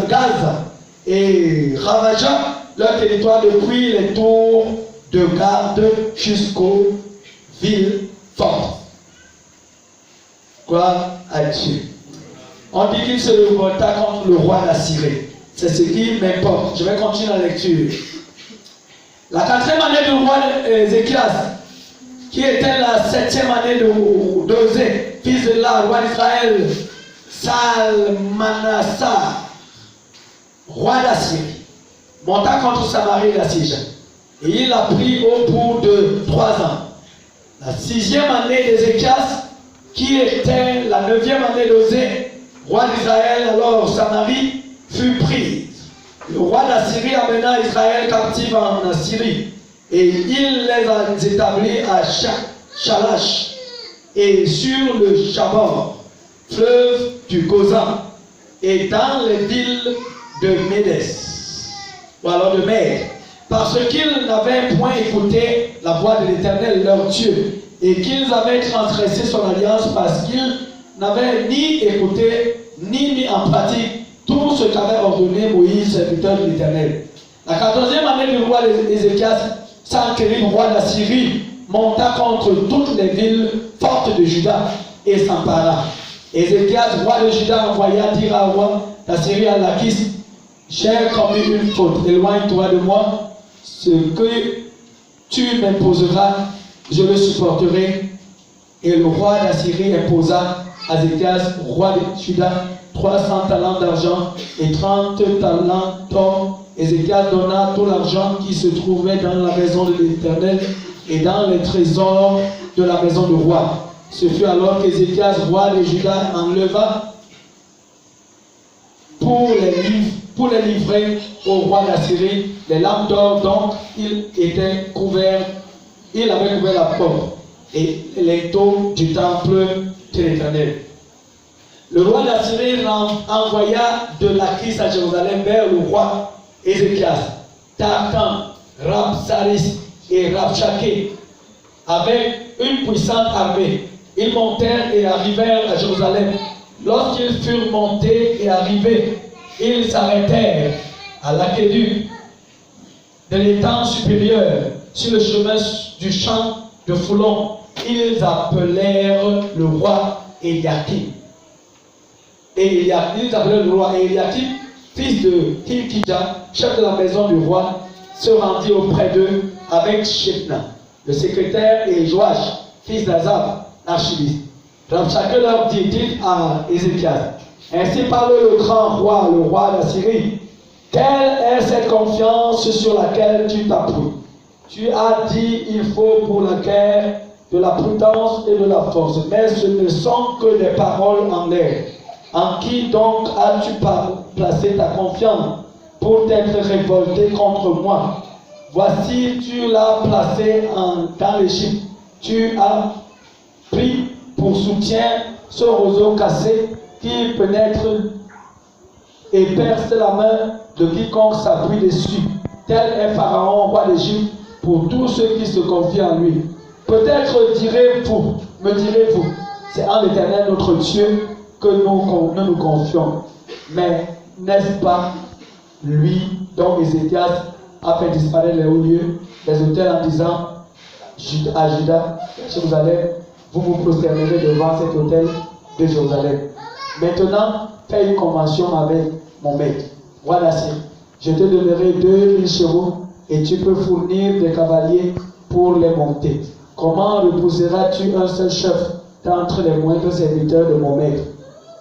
Gaza et ravagea leur territoire depuis les tours de garde jusqu'aux villes fortes. Gloire à Dieu. On dit qu'il se révolta contre le roi d'Assyrie. C'est ce qui m'importe. Je vais continuer la lecture. La 4e année du roi Ézéchias, qui était la 7e année d'Osée, fils de la roi d'Israël, Salmanassar, roi d'Assyrie, monta contre Samarie et l'assiégea. Et il l'a pris au bout de 3 ans. La 6e année d'Ézéchias, qui était la 9e année d'Osée, roi d'Israël, alors Samarie fut prise. Le roi d'Assyrie amena Israël captif en Assyrie, et il les a établis à Shalash et sur le Chabor, fleuve du Gozan, et dans les villes de Médès, ou alors de Mède, parce qu'ils n'avaient point écouté la voix de l'Éternel leur Dieu, et qu'ils avaient transgressé son alliance parce qu'ils n'avaient ni écouté ni mis en pratique tout ce qu'avait ordonné Moïse, serviteur de l'Éternel. La 14e année du roi Ézéchias, Sanchérib, roi d'Assyrie, monta contre toutes les villes fortes de Juda et s'empara. Ézéchias, roi de Juda, envoya dire au roi d'Assyrie à Lachis: j'ai commis une faute, éloigne-toi de moi, ce que tu m'imposeras, je le supporterai. Et le roi d'Assyrie imposa à Ézéchias, roi de Juda, 300 talents d'argent et 30 talents d'or. Ézéchias donna tout l'argent qui se trouvait dans la maison de l'Éternel et dans les trésors de la maison du roi. Ce fut alors qu'Ézéchias, roi de Juda, enleva pour les livrer au roi d'Assyrie les lampes d'or dont il avait couvert la porte et les taux du temple de l'Éternel. Le roi d'Assyrie envoya de Lachis à Jérusalem vers le roi Ézéchias, Tartan, Rabsaris et Rabshakeh, avec une puissante armée. Ils montèrent et arrivèrent à Jérusalem. Lorsqu'ils furent montés et arrivés, ils s'arrêtèrent à l'aqueduc de l'étang supérieur, sur le chemin du champ de Foulon. Ils appelèrent le roi Eliakim. Ils appelèrent le roi Eliakim, fils de Hilkija, chef de la maison du roi, se rendit auprès d'eux avec Shebna, le secrétaire, et Joach, fils d'Azab, l'archiviste. Rabshakeh leur dit à Ézéchias: ainsi parle le grand roi, le roi d'Assyrie. Quelle est cette confiance sur laquelle tu t'appuies? Tu as dit il faut pour la guerre de la prudence et de la force, mais ce ne sont que des paroles en l'air. En qui donc as-tu placé ta confiance pour t'être révolté contre moi? Voici, tu l'as placé dans l'Égypte. Tu as pris pour soutien ce roseau cassé qui pénètre et perce la main de quiconque s'appuie dessus. Tel est Pharaon, roi d'Égypte, pour tous ceux qui se confient en lui. Peut-être me direz-vous, c'est en l'Éternel notre Dieu que nous nous confions. Mais n'est-ce pas lui dont Ézéchias a fait disparaître les hauts lieux, les autels, en disant à Juda, Jérusalem, vous vous prosternerez devant cet autel de Jérusalem. Maintenant, fais une convention avec mon maître, roi d'Assir. Je te donnerai 2000 chevaux et tu peux fournir des cavaliers pour les monter. Comment repousseras-tu un seul chef d'entre les moindres serviteurs de mon maître?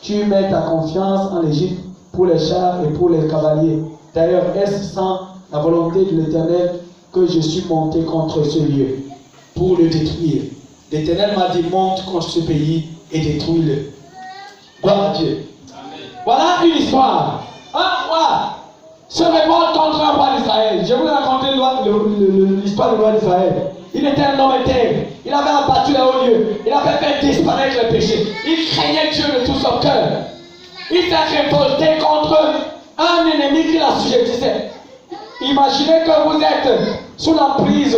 Tu mets ta confiance en l'Égypte pour les chars et pour les cavaliers. D'ailleurs, est-ce sans la volonté de l'Éternel que je suis monté contre ce lieu pour le détruire? L'Éternel m'a dit, monte contre ce pays et détruis-le. Gloire à Dieu. Amen. Voilà une histoire. Un roi se révolte contre un roi d'Israël. Je vais vous raconter l'histoire du roi d'Israël. Il était un homme intègre. Il avait abattu les hauts lieux. Il avait fait disparaître le péché. Il craignait Dieu de tout son cœur. Il s'est révolté contre un ennemi qui l'assujettissait. Imaginez que vous êtes sous la prise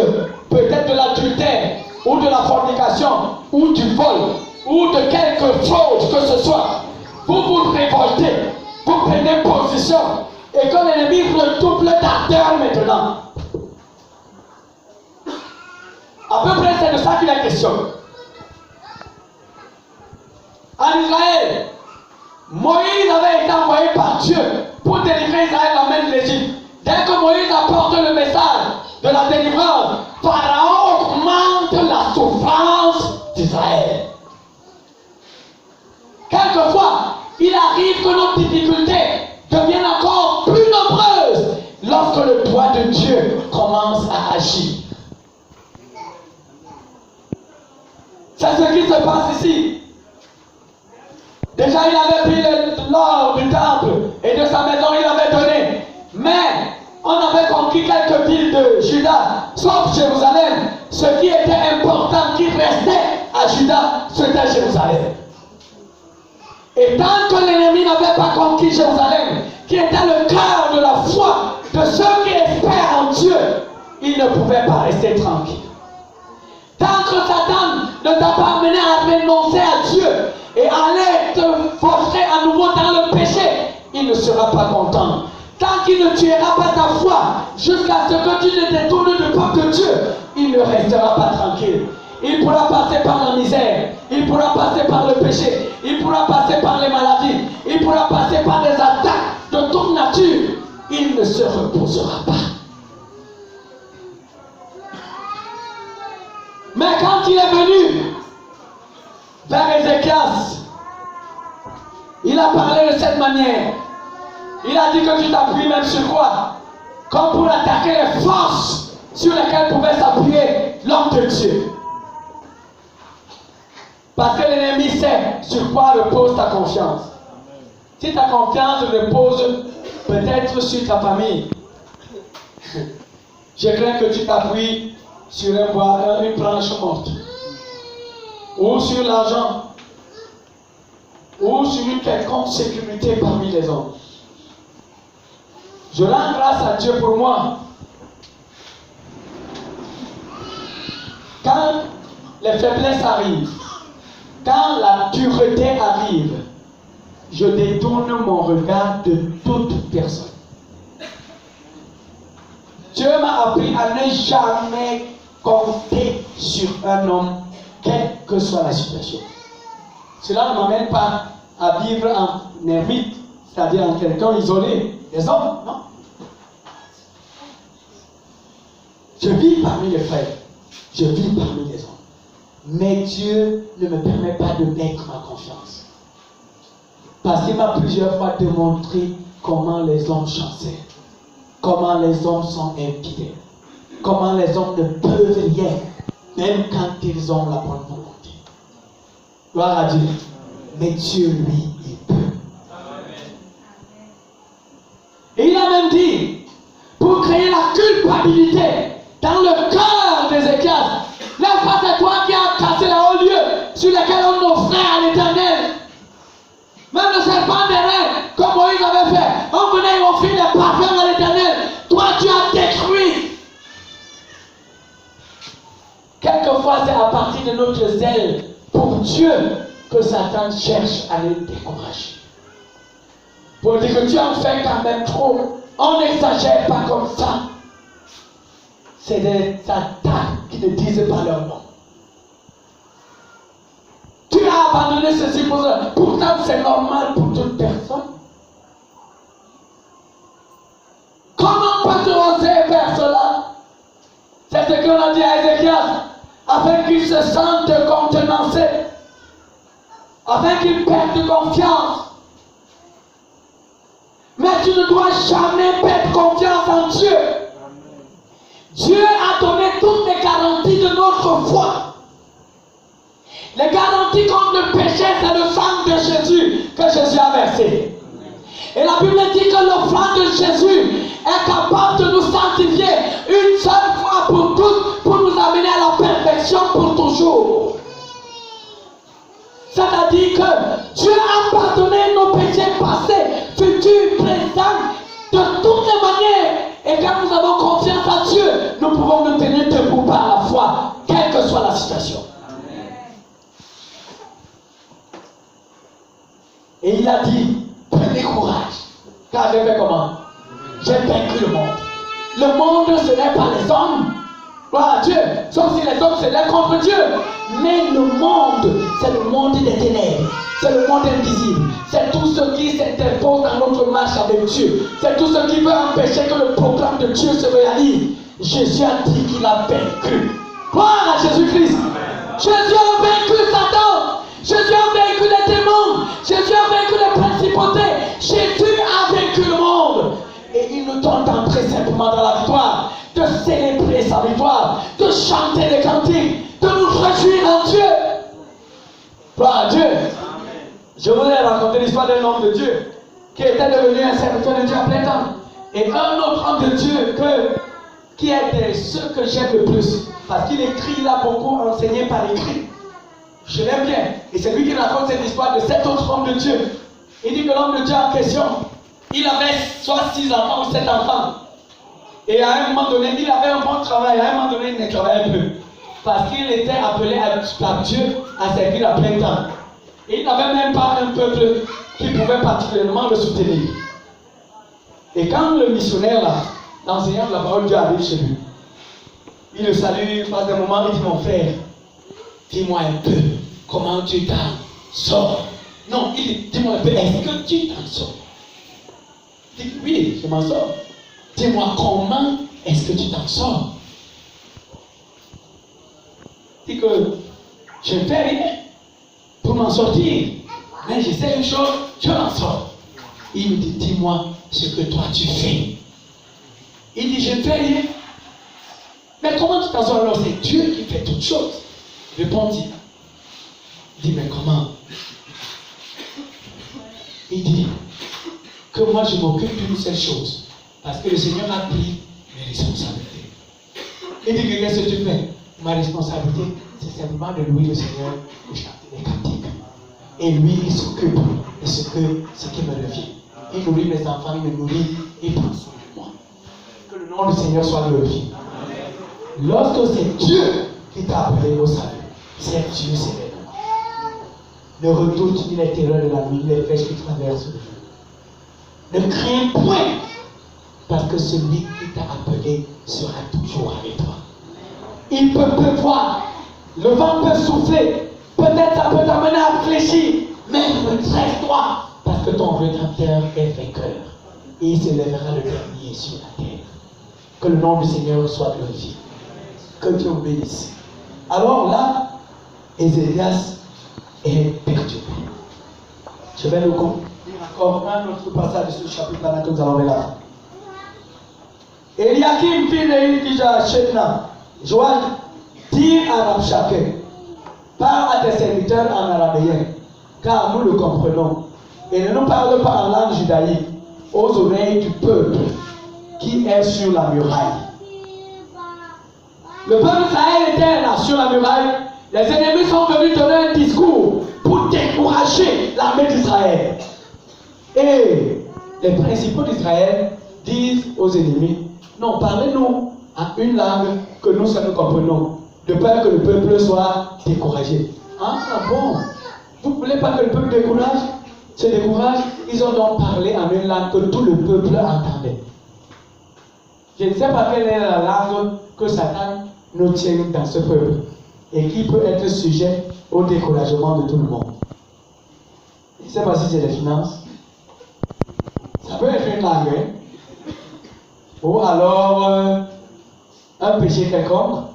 peut-être de l'adultère ou de la fornication ou du vol ou de quelque fraude que ce soit. Vous vous révoltez, vous prenez position et que l'ennemi redouble d'ardeur maintenant. À peu près c'est de ça qu'il est question. En Israël, Moïse avait été envoyé par Dieu pour délivrer Israël en main de l'Égypte. Dès que Moïse apporte le message de la délivrance, Pharaon augmente la souffrance d'Israël. Quelquefois, il arrive que nos difficultés deviennent encore plus nombreuses lorsque le doigt de Dieu commence à agir. C'est ce qui se passe ici. Déjà, il avait pris l'or du temple et de sa maison, il avait donné. Mais on avait conquis quelques villes de Juda, sauf Jérusalem. Ce qui était important, qui restait à Juda, c'était Jérusalem. Et tant que l'ennemi n'avait pas conquis Jérusalem, qui était le cœur de la foi de ceux qui espèrent en Dieu, il ne pouvait pas rester tranquille. Tant que Satan ne t'a pas amené à renoncer à Dieu et aller te forcer à nouveau dans le péché, il ne sera pas content. Tant qu'il ne tuera pas ta foi jusqu'à ce que tu ne détournes du peuple de Dieu, il ne restera pas tranquille. Il pourra passer par la misère, il pourra passer par le péché, il pourra passer par les maladies, il pourra passer par des attaques de toute nature. Il ne se reposera pas. Mais quand il est venu vers Ézéchias, il a parlé de cette manière. Il a dit que tu t'appuies même sur quoi? Comme pour attaquer les forces sur lesquelles pouvait s'appuyer l'homme de Dieu. Parce que l'ennemi sait sur quoi repose ta confiance. Si ta confiance repose peut-être sur ta famille, je crains que tu t'appuies sur une branche morte, ou sur l'argent, ou sur une quelconque sécurité parmi les hommes. Je rends grâce à Dieu pour moi. Quand les faiblesses arrivent, quand la dureté arrive, je détourne mon regard de toute personne. Dieu m'a appris à ne jamais compter sur un homme, quelle que soit la situation. Cela ne m'amène pas à vivre en ermite, c'est-à-dire en quelqu'un isolé. Les hommes, non. Je vis parmi les frères, je vis parmi les hommes. Mais Dieu ne me permet pas de mettre ma confiance. Parce qu'il m'a plusieurs fois démontré comment les hommes chantaient. comment les hommes sont infidèles, comment les hommes ne peuvent rien, même quand ils ont la bonne volonté. Gloire à Dieu. Mais Dieu, lui, il peut. Et il a même dit, pour créer la culpabilité dans le cœur d'Ézéchias, n'est-ce pas c'est toi qui as cassé les hauts lieux sur lesquels on offrait à l'Éternel? Même le serpent des reins, comme Moïse avait fait, on venait offrir les parfums à l'Éternel. Toi, tu as détruit. Quelquefois, c'est à partir de notre zèle pour Dieu que Satan cherche à nous décourager. Pour dire que tu en fais quand même trop. On n'exagère pas comme ça. C'est des attaques qui ne disent pas leur nom. Tu as abandonné ceci pour ça. Pourtant, c'est normal pour toute personne. Comment peut-tu oser faire cela? C'est ce qu'on a dit à Ézéchias, afin qu'il se sente contenancé, afin qu'il perde confiance. Mais tu ne dois jamais perdre confiance en Dieu. Dieu a donné toutes les garanties de notre foi. Les garanties contre le péché, c'est le sang de Jésus que Jésus a versé. Et la Bible dit que le sang de Jésus est capable de nous sanctifier une seule fois pour toutes, pour nous amener à la perfection pour toujours. C'est-à-dire que Dieu a pardonné nos péchés passés, futurs, présents, de toutes les manières. Et quand nous avons confiance en Dieu, nous pouvons nous tenir debout par la foi, quelle que soit la situation. Et il a dit, prenez courage, car j'ai fait comment? J'ai vaincu le monde. Le monde, ce n'est pas les hommes. Gloire à Dieu. Sauf si les hommes se lèvent contre Dieu. Mais le monde, c'est le monde des ténèbres. C'est le monde invisible. C'est tout ce qui s'interpose dans notre marche avec Dieu. C'est tout ce qui veut empêcher que le programme de Dieu se réalise. Jésus a dit qu'il a vaincu. Gloire à Jésus-Christ. Jésus a vaincu Satan. Jésus a vaincu les démons. Jésus a vaincu les principautés. Jésus a vaincu le monde. Et il nous donne d'entrer simplement dans la victoire, de célébrer sa victoire, de chanter les cantiques, de nous réjouir en Dieu. Gloire à Dieu. Je voulais raconter l'histoire d'un homme de Dieu qui était devenu un serviteur de Dieu à plein temps. Et un autre homme de Dieu qui est de ceux que j'aime le plus, parce qu'il écrit, il a beaucoup enseigné par écrit. Je l'aime bien. Et c'est lui qui raconte cette histoire de cet autre homme de Dieu. Il dit que l'homme de Dieu en question, il avait soit 6 enfants ou 7 enfants. Et à un moment donné, il avait un bon travail. À un moment donné, il ne travaillait plus. Parce qu'il était appelé par Dieu à servir à plein temps. Et il n'avait même pas un peuple qui pouvait particulièrement le soutenir. Et quand le missionnaire, là, l'enseignant de la parole de Dieu arrive chez lui, il le salue, il passe un moment, il dit, mon frère, dis-moi un peu comment tu t'en sors. Non, il dit, dis-moi un peu, est-ce que tu t'en sors? Il dit, oui, je m'en sors. Dis-moi comment est-ce que tu t'en sors? Il dit que je ne fais rien pour m'en sortir. Mais je sais une chose, je m'en sors. Il me dit, dis-moi ce que toi tu fais. Il dit, je ne fais rien. Mais comment tu t'en sors alors? C'est Dieu qui fait toutes choses. Répondit. Il dit, mais comment? Il dit que moi je m'occupe d'une seule chose. Parce que le Seigneur a pris mes responsabilités. Il dit que qu'est-ce que tu fais? Ma responsabilité, c'est simplement de louer le Seigneur et chanter les cantiques. Et lui, il s'occupe de ce qui me revient. Il nourrit mes enfants, il me nourrit, il prend soin de moi. Que le nom du Seigneur soit glorifié. Lorsque c'est Dieu qui t'a appelé au salut, c'est Dieu, c'est le nom. Ne redoute ni les terreurs de la nuit, ni les flèches qui traversent le feu. Ne crains point, parce que celui qui t'a appelé sera toujours avec toi. Il peut pleuvoir, le vent peut souffler, peut-être ça peut t'amener à fléchir, mais redresse-toi, parce que ton Rédempteur est vainqueur. Et il se lèvera le dernier sur la terre. Que le nom du Seigneur soit glorifié. Que Dieu vous bénisse. Alors là, Ézéchias est perturbé. Je vais nous lire encore un autre passage de ce chapitre-là que nous allons voir là. Eliakim, fils de Shebna, Joël, dis à Rabshakeh, parle à tes serviteurs en araméen, car nous le comprenons. Et ne nous parle pas en langue judaïque aux oreilles du peuple qui est sur la muraille. Le peuple d'Israël était sur la muraille. Les ennemis sont venus donner un discours pour décourager l'armée d'Israël. Et les principaux d'Israël disent aux ennemis, non, parlez-nous en une langue que nous comprenons, de peur que le peuple soit découragé. Ah bon? Vous ne voulez pas que le peuple se décourage? Ils ont donc parlé en une langue que tout le peuple entendait. Je ne sais pas quelle est la langue que Satan nous tient dans ce peuple et qui peut être sujet au découragement de tout le monde. Je ne sais pas si c'est les finances. Ça peut être une langue, hein? Ou alors un péché quelconque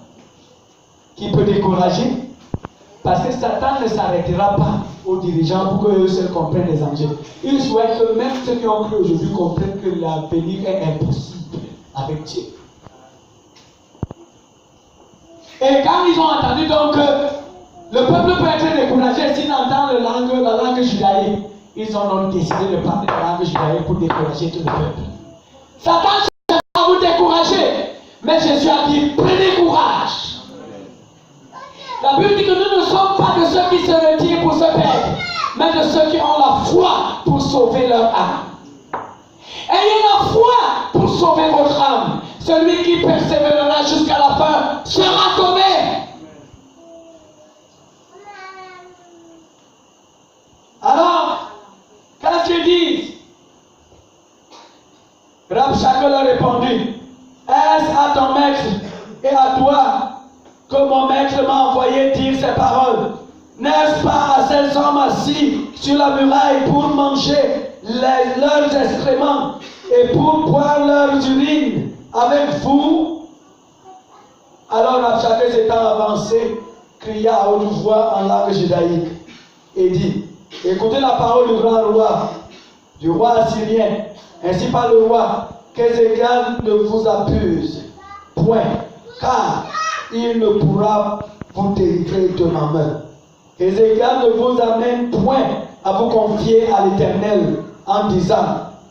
qui peut décourager. Parce que Satan ne s'arrêtera pas aux dirigeants pour qu'eux seuls comprennent les enjeux. Il souhaite que même ceux qui ont cru aujourd'hui comprennent que l'avenir est impossible avec Dieu. Et quand ils ont entendu donc que le peuple peut être découragé s'il entend la langue judaïque, ils ont donc décidé de parler la langue judaïque pour décourager tout le peuple. Satan cherche à vous décourager, mais Jésus a dit, prenez courage. La Bible dit que nous ne sommes pas de ceux qui se retirent pour se perdre, mais de ceux qui ont la foi pour sauver leur âme. Ayez la foi pour sauver votre âme. Celui qui persévérera jusqu'à la fin sera sauvé. Alors, qu'est-ce qu'ils disent? Rabshakeh leur répondit, est-ce à ton maître et à toi que mon maître m'a envoyé dire ces paroles? N'est-ce pas à ces hommes assis sur la muraille pour manger leurs excréments et pour boire leurs urines avec vous? Alors Rabshakeh s'étant avancé, cria à haute voix en langue judaïque et dit, écoutez la parole du grand roi, du roi assyrien, ainsi par le roi, qu'Ézéchiel ne vous abuse point, car il ne pourra vous délivrer de ma main. Ézéchiel ne vous amène point à vous confier à l'Éternel en disant,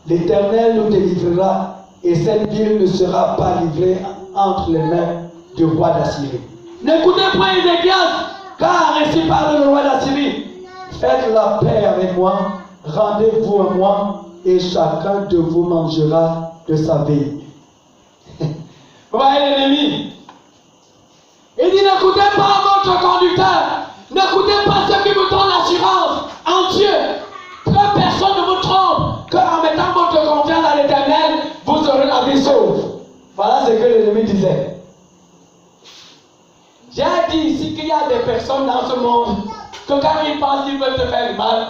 l'Éternel nous délivrera et cette ville ne sera pas livrée entre les mains du roi d'Assyrie. N'écoutez point Ézéchiel, car ainsi parle le roi d'Assyrie. Faites la paix avec moi, rendez-vous à moi et chacun de vous mangera de sa vie. Vous voyez l'ennemi? Il dit, n'écoutez pas votre conducteur, n'écoutez pas ceux qui vous donnent l'assurance en Dieu, que personne ne vous trompe, qu'en mettant votre confiance à l'Éternel, vous aurez la vie sauve. Voilà ce que l'ennemi disait. J'ai dit ici qu'il y a des personnes dans ce monde que quand ils pensent qu'ils veulent te faire du mal,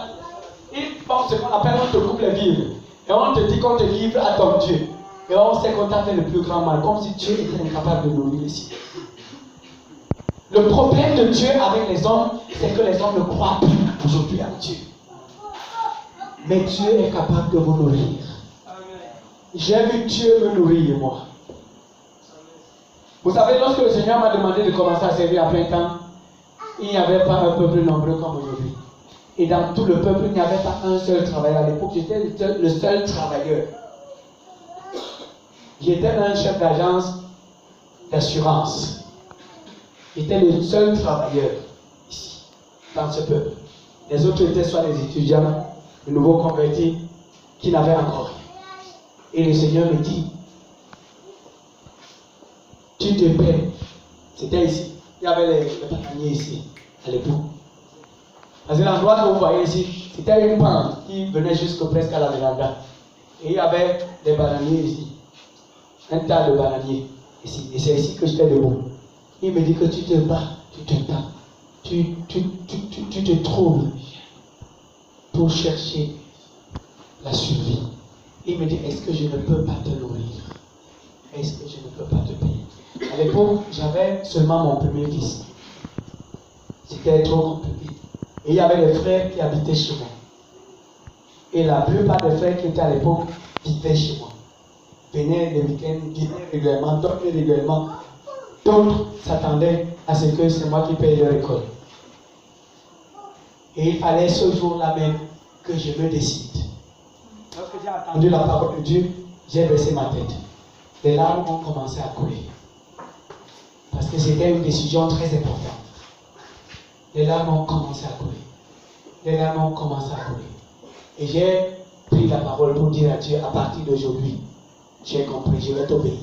ils font ce qu'on appelle, on te coupe les vivres. Et on te dit qu'on te livre à ton Dieu. Et on sait qu'on t'a fait le plus grand mal, comme si Dieu était incapable de nourrir ici. Le problème de Dieu avec les hommes, c'est que les hommes ne croient plus aujourd'hui en Dieu. Mais Dieu est capable de vous nourrir. J'ai vu Dieu me nourrir, moi. Vous savez, lorsque le Seigneur m'a demandé de commencer à servir à plein temps, il n'y avait pas un peuple nombreux comme aujourd'hui. Et dans tout le peuple, il n'y avait pas un seul travailleur. À l'époque, j'étais le seul travailleur. J'étais un chef d'agence d'assurance. J'étais le seul travailleur ici, dans ce peuple. Les autres étaient soit des étudiants, de nouveaux convertis, qui n'avaient encore rien. Et le Seigneur me dit, tu te paies. C'était ici. Il y avait les bananiers ici, à l'époque. Parce que l'endroit que vous voyez ici, c'était une pente qui venait jusqu'à presque à la véranda. Et il y avait des bananiers ici. Un tas de bananiers ici. Et c'est ici que j'étais debout. Il me dit que tu te bats, tu te bats, tu te trouves pour chercher la survie. Il me dit, est-ce que je ne peux pas te nourrir? Est-ce que je ne peux pas te payer? À l'époque, j'avais seulement mon premier fils. C'était trop compliqué. Et il y avait des frères qui habitaient chez moi. Et la plupart des frères qui étaient à l'époque vivaient chez moi. venaient le week-end, dînaient régulièrement, dormaient régulièrement. D'autres s'attendaient à ce que c'est moi qui paye leur école. Et il fallait ce jour-là même que je me décide. Lorsque j'ai entendu la parole de Dieu, j'ai baissé ma tête. Les larmes ont commencé à couler. Parce que c'était une décision très importante. Les larmes ont commencé à couler. Les larmes ont commencé à couler. Et j'ai pris la parole pour dire à Dieu, à partir d'aujourd'hui, j'ai compris, je vais t'obéir.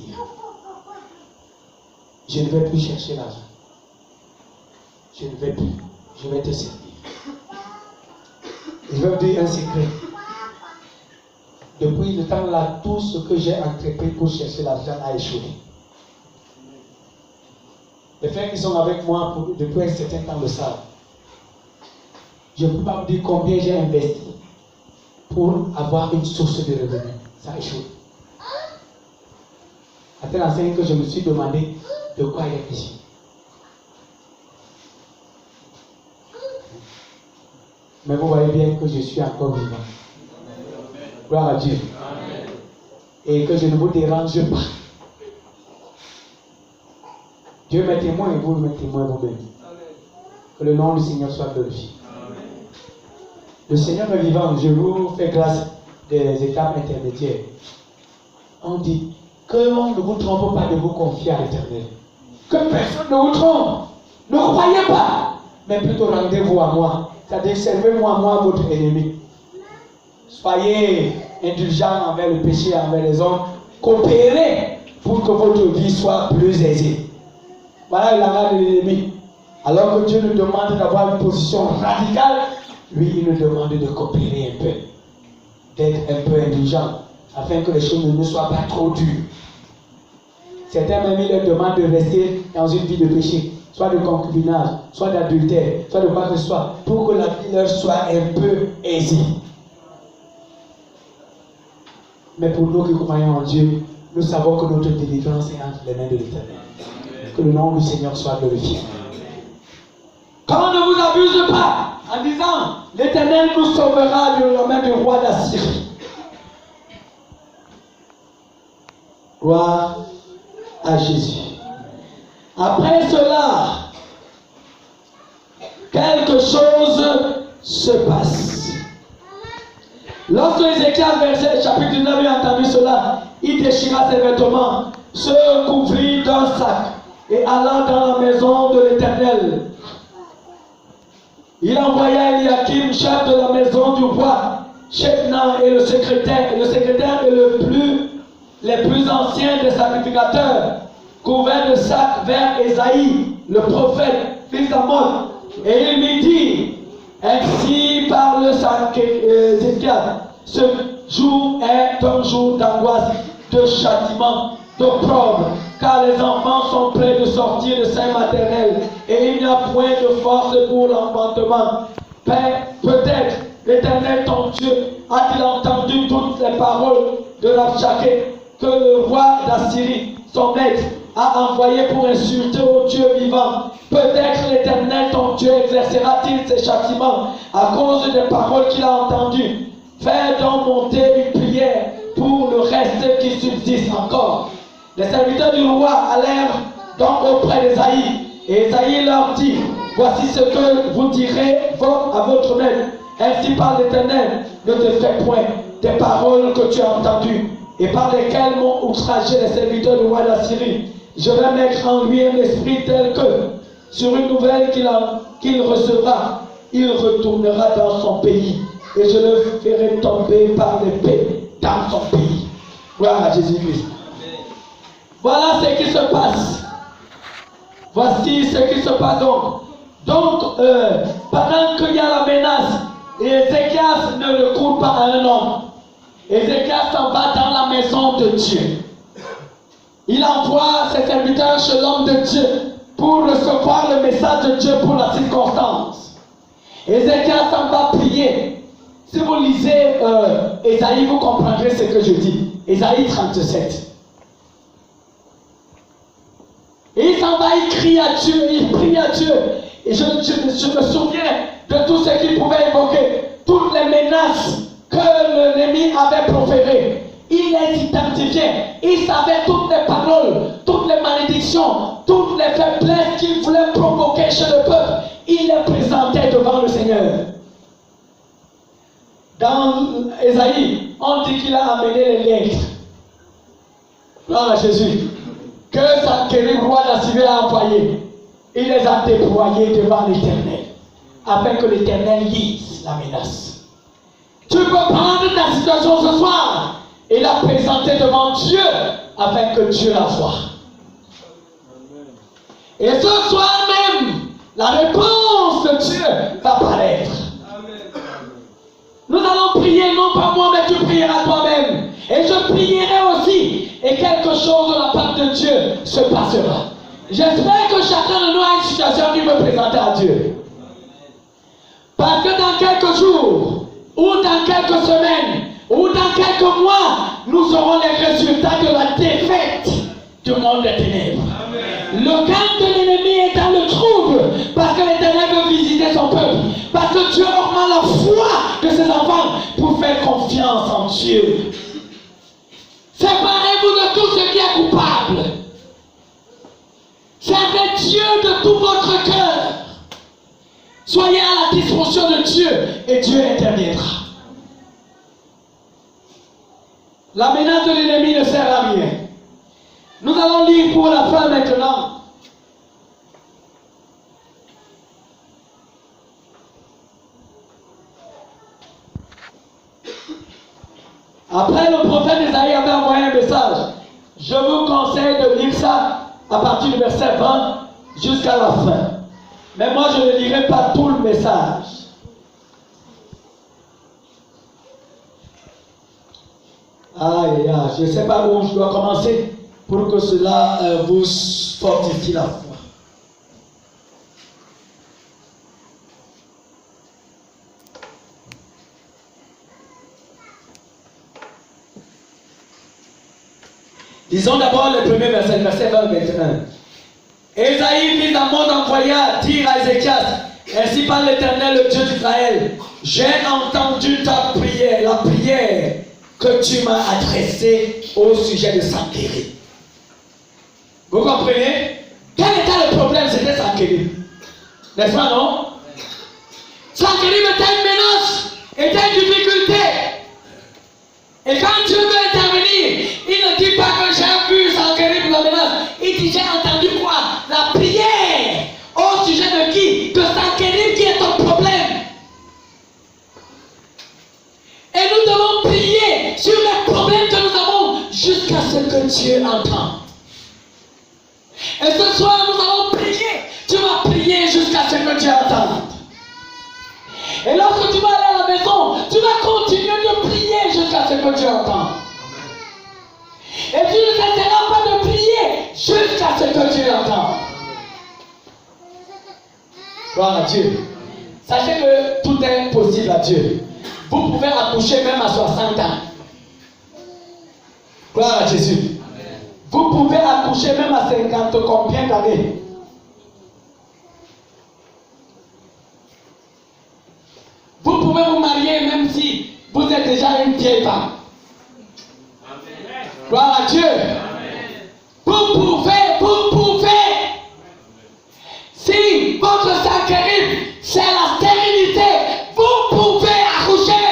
Je ne vais plus chercher l'argent. Je ne vais plus. Je vais te servir. Je vais vous dire un secret. Depuis le temps-là, tout ce que j'ai entrepris pour chercher l'argent a échoué. Les frères qui sont avec moi depuis un certain temps le savent. Je ne peux pas vous dire combien j'ai investi pour avoir une source de revenus. Ça a échoué. À telle enseigne que je me suis demandé de quoi il est ici. Mais vous voyez bien que je suis encore vivant. Gloire à Dieu. Amen. Et que je ne vous dérange pas. Dieu m'est témoin et vous me témoin vous-même. Que le nom du Seigneur soit glorifié. Le Seigneur est vivant. Je vous fais grâce des étapes intermédiaires. On dit que l'on ne vous trompe pas de vous confier à l'Éternel. Que personne ne vous trompe. Ne croyez pas. Mais plutôt rendez-vous à moi. C'est-à-dire servez-moi, moi, votre ennemi. Soyez indulgents envers le péché, envers les hommes. Coopérez pour que votre vie soit plus aisée. Voilà le langage de l'ennemi. Alors que Dieu nous demande d'avoir une position radicale, lui, il nous demande de coopérer un peu. D'être un peu indulgent, afin que les choses ne nous soient pas trop dures. Certains même, il leur demande de rester dans une vie de péché, soit de concubinage, soit d'adultère, soit de quoi que ce soit, pour que la vie leur soit un peu aisée. Mais pour nous qui croyons en Dieu, nous savons que notre délivrance est entre les mains de l'Éternel. Que le nom du Seigneur soit glorifié. Qu'on ne vous abuse pas en disant l'Éternel nous sauvera de la main du roi d'Assyrie. Gloire à Jésus. Après cela, quelque chose se passe. Lorsque Ézéchias, verset chapitre 9, a entendu cela, il déchira ses vêtements, se couvrit d'un sac et alla dans la maison de l'Éternel. Il envoya Eliakim, chef de la maison du roi, Shebna et le secrétaire et les plus anciens des sacrificateurs, couverts de sacs vers Ésaïe, le prophète, fils d'Amon. Et il lui dit, ainsi parle Ézéchias, ce jour est un jour d'angoisse, de châtiment, d'opprobre, car les enfants sont prêts de sortir de sein maternel, et il n'y a point de force pour l'enfantement. Père, peut-être l'Éternel ton Dieu a-t-il entendu toutes les paroles de Rabshakeh que le roi d'Assyrie, son maître, a envoyé pour insulter au Dieu vivant. Peut-être l'Éternel ton Dieu exercera-t-il ses châtiments à cause des paroles qu'il a entendues. Fais donc monter une prière pour le reste qui subsiste encore. Les serviteurs du roi allèrent donc auprès d'Ésaïe, et Ésaïe leur dit, voici ce que vous direz à votre maître. Ainsi parle l'Éternel, ne te fais point des paroles que tu as entendues, et par lesquelles m'ont outragé les serviteurs du roi d'Assyrie. Je vais mettre en lui un esprit tel que, sur une nouvelle qu'il recevra, il retournera dans son pays, et je le ferai tomber par l'épée dans son pays. Gloire à Jésus-Christ. Voilà ce qui se passe. Voici ce qui se passe donc. Donc, pendant qu'il y a la menace, Ézéchias ne le court pas à un homme. Ézéchias s'en va dans la maison de Dieu. Il envoie ses serviteurs chez l'homme de Dieu pour recevoir le message de Dieu pour la circonstance. Ézéchias s'en va prier. Si vous lisez Ésaïe, vous comprendrez ce que je dis. Ésaïe 37. Et il s'en va, il crie à Dieu, il prie à Dieu. Et je me souviens de tout ce qu'il pouvait évoquer, toutes les menaces que l'ennemi avait proférées. Il les identifiait. Il savait toutes les paroles, toutes les malédictions, toutes les faiblesses qu'il voulait provoquer chez le peuple. Il les présentait devant le Seigneur. Dans Ésaïe, on dit qu'il a amené les lettres. Gloire à Jésus. Que Sanchérib, roi d'Assyrie, a envoyé. Il les a déployés devant l'Éternel, afin que l'Éternel lise la menace. Tu peux prendre ta situation ce soir et la présenter devant Dieu, afin que Dieu la voie. Et ce soir même, la réponse de Dieu va paraître. Nous allons prier, non pas moi, mais tu prieras toi-même. Et je prierai aussi, et quelque chose de la part de Dieu se passera. J'espère que chacun de nous a une situation qu'il veut présenter à Dieu. Parce que dans quelques jours, ou dans quelques semaines, ou dans quelques mois, nous aurons les résultats de la défaite du monde des ténèbres. Amen. Le camp de l'ennemi est dans le trouble, parce que l'Éternel veut visiter son peuple, parce que Dieu augmente la foi de ses enfants pour faire confiance en Dieu. Séparez-vous de tout ce qui est coupable. Servez Dieu de tout votre cœur. Soyez à la disposition de Dieu et Dieu interviendra. La menace de l'ennemi ne sert à rien. Nous allons lire pour la fin maintenant. Après, le prophète Isaïe avait envoyé un message. Je vous conseille de lire ça à partir du verset 20 jusqu'à la fin. Mais moi, je ne lirai pas tout le message. Aïe, aïe, je ne sais pas où je dois commencer pour que cela vous fortifie la foi. Disons d'abord le premier verset, verset 20 maintenant. Ésaïe, fils d'Amon, envoya dire à Ézéchias, ainsi parle l'Éternel, le Dieu d'Israël, j'ai entendu ta prière, la prière que tu m'as adressée au sujet de Sanchérib. Vous comprenez? Quel était le problème? C'était Sanchérib. N'est-ce pas, non? Sanchérib était une menace, était une difficulté. Et quand Dieu veut intervenir, il ne dit pas que j'ai vu Sanchérib la menace. Il dit j'ai entendu quoi? La prière. Au sujet de qui? De Sanchérib qui est ton problème. Et nous devons prier sur les problèmes que nous avons jusqu'à ce que Dieu entende. Et ce soir nous allons prier. Tu vas prier jusqu'à ce que Dieu entende. Et lorsque tu vas aller à la maison, tu vas continuer de prier jusqu'à ce que Dieu entende. Et tu ne cesseras pas de prier jusqu'à ce que Dieu entende. Gloire à Dieu. Sachez que tout est possible à Dieu. Vous pouvez accoucher même à 60 ans. Gloire à Jésus. Vous pouvez accoucher même à 50 combien d'années? Vous pouvez vous marier même si vous êtes déjà une vieille femme. Gloire à Dieu. Vous pouvez. Si votre Sanchérib, c'est la stérilité, vous pouvez accoucher.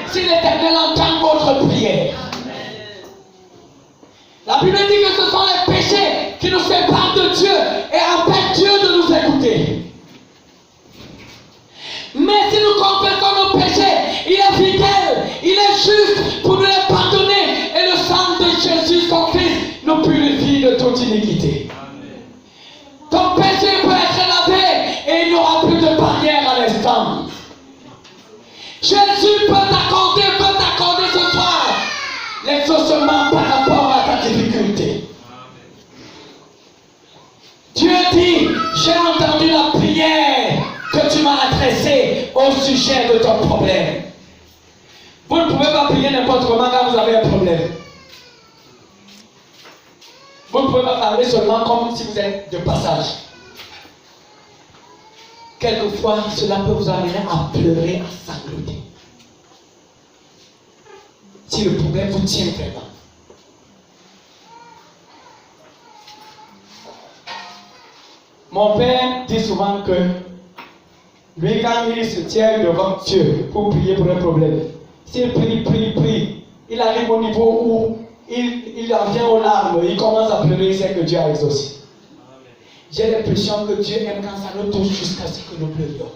Si l'Éternel entend votre prière. La Bible dit que ce sont les péchés qui nous séparent de Dieu et empêchent Dieu de nous écouter. Mais si nous confessons nos péchés, il est fidèle, il est juste pour nous les pardonner. Et le sang de Jésus, son Christ, nous purifie de toute iniquité. Ton péché peut être lavé et il n'y aura plus de barrière à l'instant. Jésus peut t'accorder ce soir l'exaucement par rapport à ta difficulté. Dieu dit, j'ai entendu la prière que tu m'as adressée au sujet de ton problème. Vous ne pouvez pas prier n'importe comment quand vous avez un problème. Vous ne pouvez pas parler seulement comme si vous êtes de passage. Quelquefois, cela peut vous amener à pleurer, à sangloter. Si si le problème vous tient vraiment. Mon père dit souvent que lui, quand il se tient devant Dieu pour prier pour un problème, s'il prie, il arrive au niveau où il en vient aux larmes, il commence à pleurer, il sait que Dieu a exaucé. J'ai l'impression que Dieu aime quand ça nous touche jusqu'à ce que nous pleurions.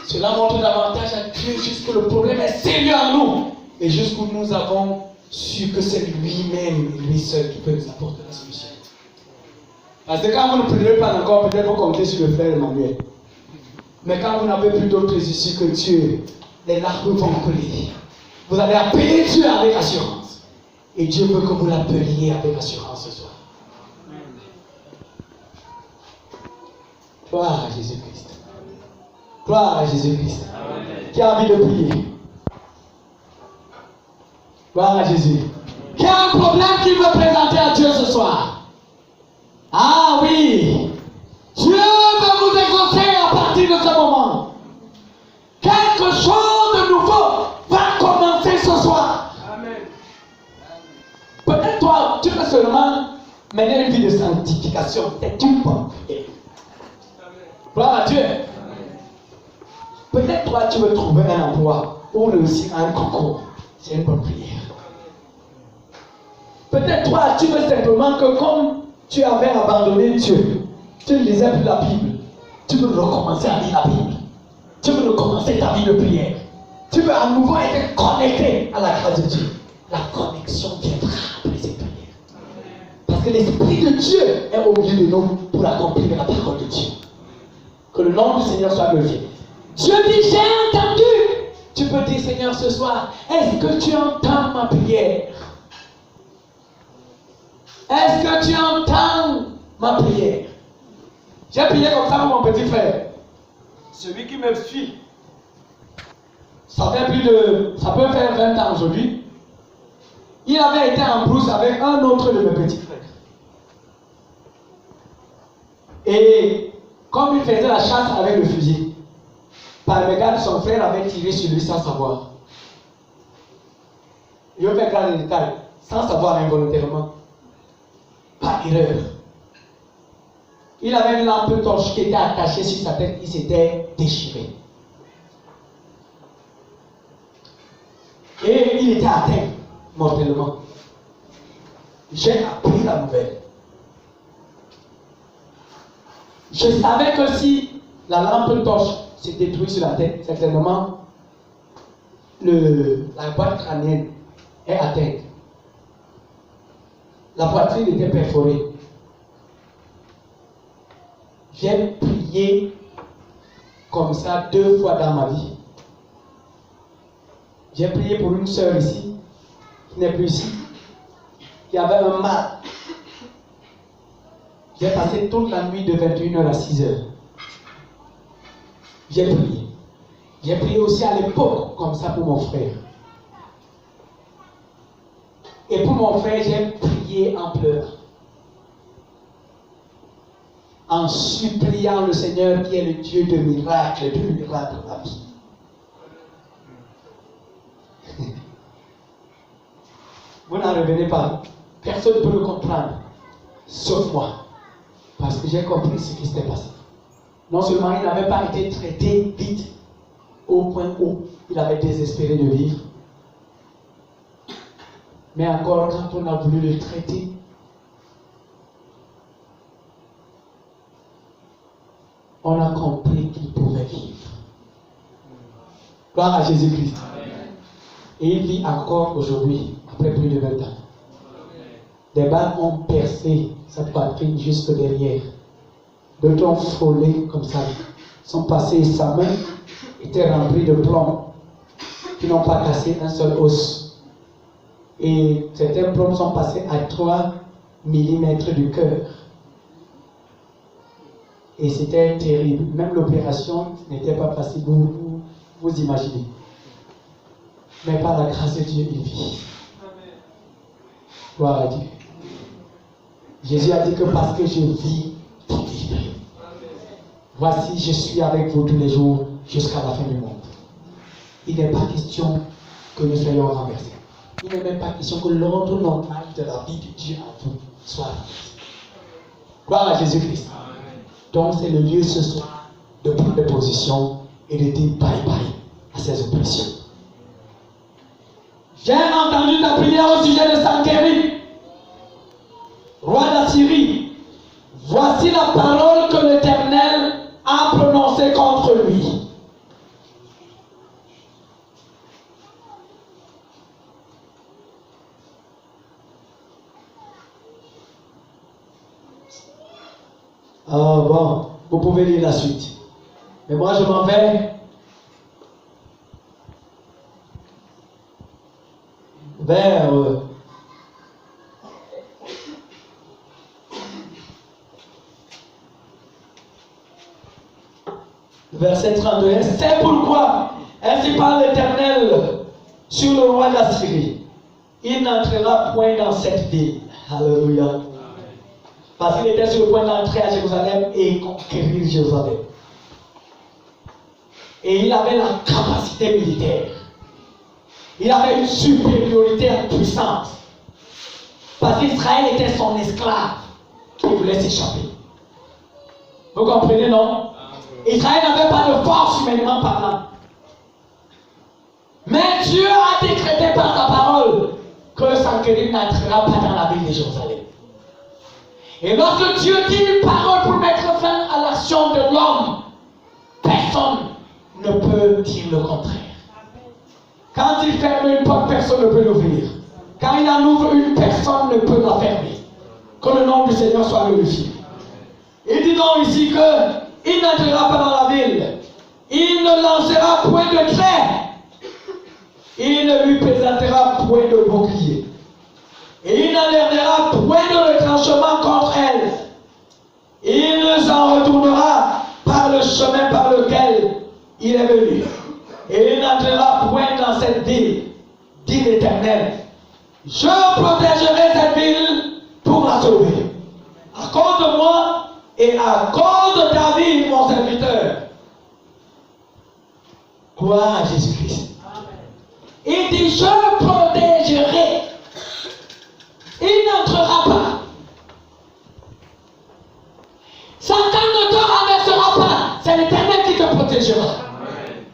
Cela montre davantage à Dieu jusqu'à le problème est sérieux en nous et jusqu'où nous avons su que c'est lui-même, lui seul qui peut nous apporter la solution. Parce que quand vous ne pleurez pas encore, peut-être vous comptez sur le frère Emmanuel. Mais quand vous n'avez plus d'autres issues que Dieu, les larmes vont couler. Vous allez appeler Dieu avec assurance. Et Dieu veut que vous l'appeliez avec assurance ce soir. Gloire à Jésus-Christ. Gloire à Jésus-Christ. Qui a envie de prier? Gloire à Jésus. Qui a un problème qu'il veut présenter à Dieu ce soir? Ah oui! Dieu veut vous exaucer à partir de ce moment. Quelque chose de nouveau va commencer ce soir. Amen. Peut-être toi, tu peux seulement mener une vie de sanctification. C'est une bonne prière. Gloire à Dieu. Peut-être toi, tu veux trouver un emploi ou réussir à un concours. C'est une bonne prière. Peut-être toi, tu veux simplement que comme tu avais abandonné Dieu, tu ne lisais plus la Bible, tu veux recommencer à lire la Bible. Tu veux recommencer ta vie de prière. Tu veux à nouveau être connecté à la grâce de Dieu. La connexion viendra après cette prière. Parce que l'Esprit de Dieu est au milieu de nous pour accomplir la parole de Dieu. Que le nom du Seigneur soit glorifié. Dieu dit, j'ai entendu. Tu peux dire, Seigneur, ce soir, est-ce que tu entends ma prière? Est-ce que tu entends ma prière? J'ai prié comme ça pour mon petit frère. Celui qui me suit. Ça peut faire 20 ans aujourd'hui. Il avait été en brousse avec un autre de mes petits frères. Et comme il faisait la chasse avec le fusil, par mégarde, son frère avait tiré sur lui sans savoir. Je vais faire grâce de détail, sans savoir involontairement, par erreur. Il avait une lampe torche qui était attachée sur sa tête, il s'était déchiré. Et il était atteint mortellement. J'ai appris la nouvelle. Je savais que si la lampe torche s'est détruite sur la tête, certainement la boîte crânienne est atteinte. La poitrine était perforée. J'ai prié comme ça 2 fois dans ma vie. J'ai prié pour une sœur ici, qui n'est plus ici, qui avait un mal. J'ai passé toute la nuit de 21h à 6h. J'ai prié. J'ai prié aussi à l'époque comme ça pour mon frère. Et pour mon frère, j'ai prié en pleurs. En suppliant le Seigneur qui est le Dieu de miracles, de miracles de la vie. Vous n'en revenez pas. Personne ne peut le comprendre, sauf moi. Parce que j'ai compris ce qui s'était passé. Non seulement il n'avait pas été traité vite, au point où il avait désespéré de vivre, mais encore quand on a voulu le traiter, on a compris qu'il pouvait vivre. Gloire à Jésus-Christ. Et il vit encore aujourd'hui, après plus de 20 ans. Des balles ont percé sa poitrine jusque derrière. D'autres ont frôlé comme ça. Sont passés, sa main était remplie de plomb qui n'ont pas cassé un seul os. Et certains plombs sont passés à 3 mm du cœur. Et c'était terrible. Même l'opération n'était pas facile, vous imaginez. Mais par la grâce de Dieu, il vit. Gloire à Dieu. Jésus a dit que parce que je vis, vous vivrez. Voici, je suis avec vous tous les jours jusqu'à la fin du monde. Il n'est pas question que nous soyons renversés. Il n'est même pas question que l'ordre normal de la vie de Dieu à vous soit renversé. Gloire à Jésus-Christ. Donc c'est le lieu ce soir de prendre position et de dire bye bye à ces oppressions. J'ai entendu ta prière au sujet de Sanchérib, roi d'Assyrie. Voici la parole que l'Éternel a prononcée contre lui. Ah bon, vous pouvez lire la suite. Mais moi je m'en vais vers verset 32. C'est pourquoi ainsi parle l'Éternel sur le roi d'Assyrie. Il n'entrera point dans cette ville. Alléluia. Parce qu'il était sur le point d'entrer à Jérusalem et conquérir Jérusalem. Et il avait la capacité militaire. Il avait une supériorité en puissance. Parce qu'Israël était son esclave qui voulait s'échapper. Vous comprenez, non? Israël n'avait pas de force humainement parlant. Mais Dieu a décrété par sa parole que Sanchérib n'entrera pas dans la ville de Jérusalem. Et lorsque Dieu dit une parole pour mettre fin à l'action de l'homme, personne ne peut dire le contraire. Quand il ferme une porte, personne ne peut l'ouvrir. Quand il en ouvre une, personne ne peut la fermer. Que le nom du Seigneur soit glorifié. Il dit donc ici qu'il n'entrera pas dans la ville. Il ne lancera point de trait. Il ne lui présentera point de bouclier. Et il n'enlèvera point de retranchement contre elle. Il ne s'en retournera par le chemin par lequel il est venu. Et il n'entrera point dans cette ville, dit l'Éternel. Je protégerai cette ville pour la sauver. À cause de moi et à cause de David, mon serviteur. Gloire à Jésus-Christ. Il dit, je protégerai. Il n'entrera pas. Satan ne te renversera pas. C'est l'Éternel qui te protégera. Amen.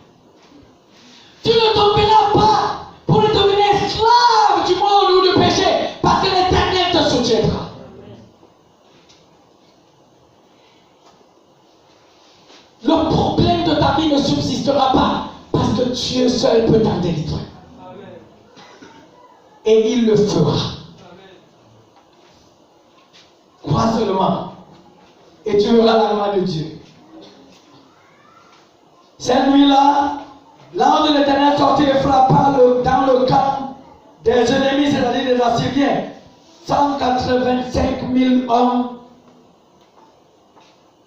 Tu ne tomberas pas pour devenir esclave du monde ou du péché, parce que l'Éternel te soutiendra. Le problème de ta vie ne subsistera pas, parce que Dieu seul peut t'en délivrer. Et il le fera. Crois seulement et tu verras la gloire de Dieu. Cette nuit-là, l'ange de l'Éternel sortit et frappa dans le camp des ennemis, c'est-à-dire des Assyriens, 185 000 hommes.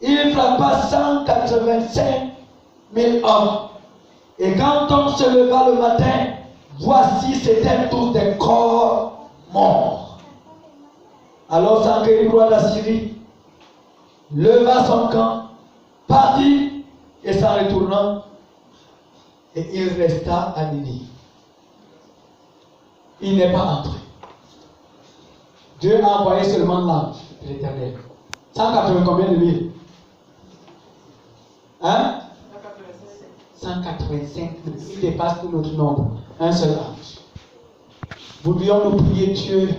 Il frappa 185 000 hommes. Et quand on se leva le matin, voici, c'étaient tous des corps morts. Alors Sanchérib, roi d'Assyrie, leva son camp, partit et s'en retournant, et il resta à Ninive. Il n'est pas entré. Dieu a envoyé seulement l'ange de l'Éternel. 180 combien de mille? Hein? 185 000. Il dépasse tout notre nombre. Un seul ange. Voudrions-nous prier Dieu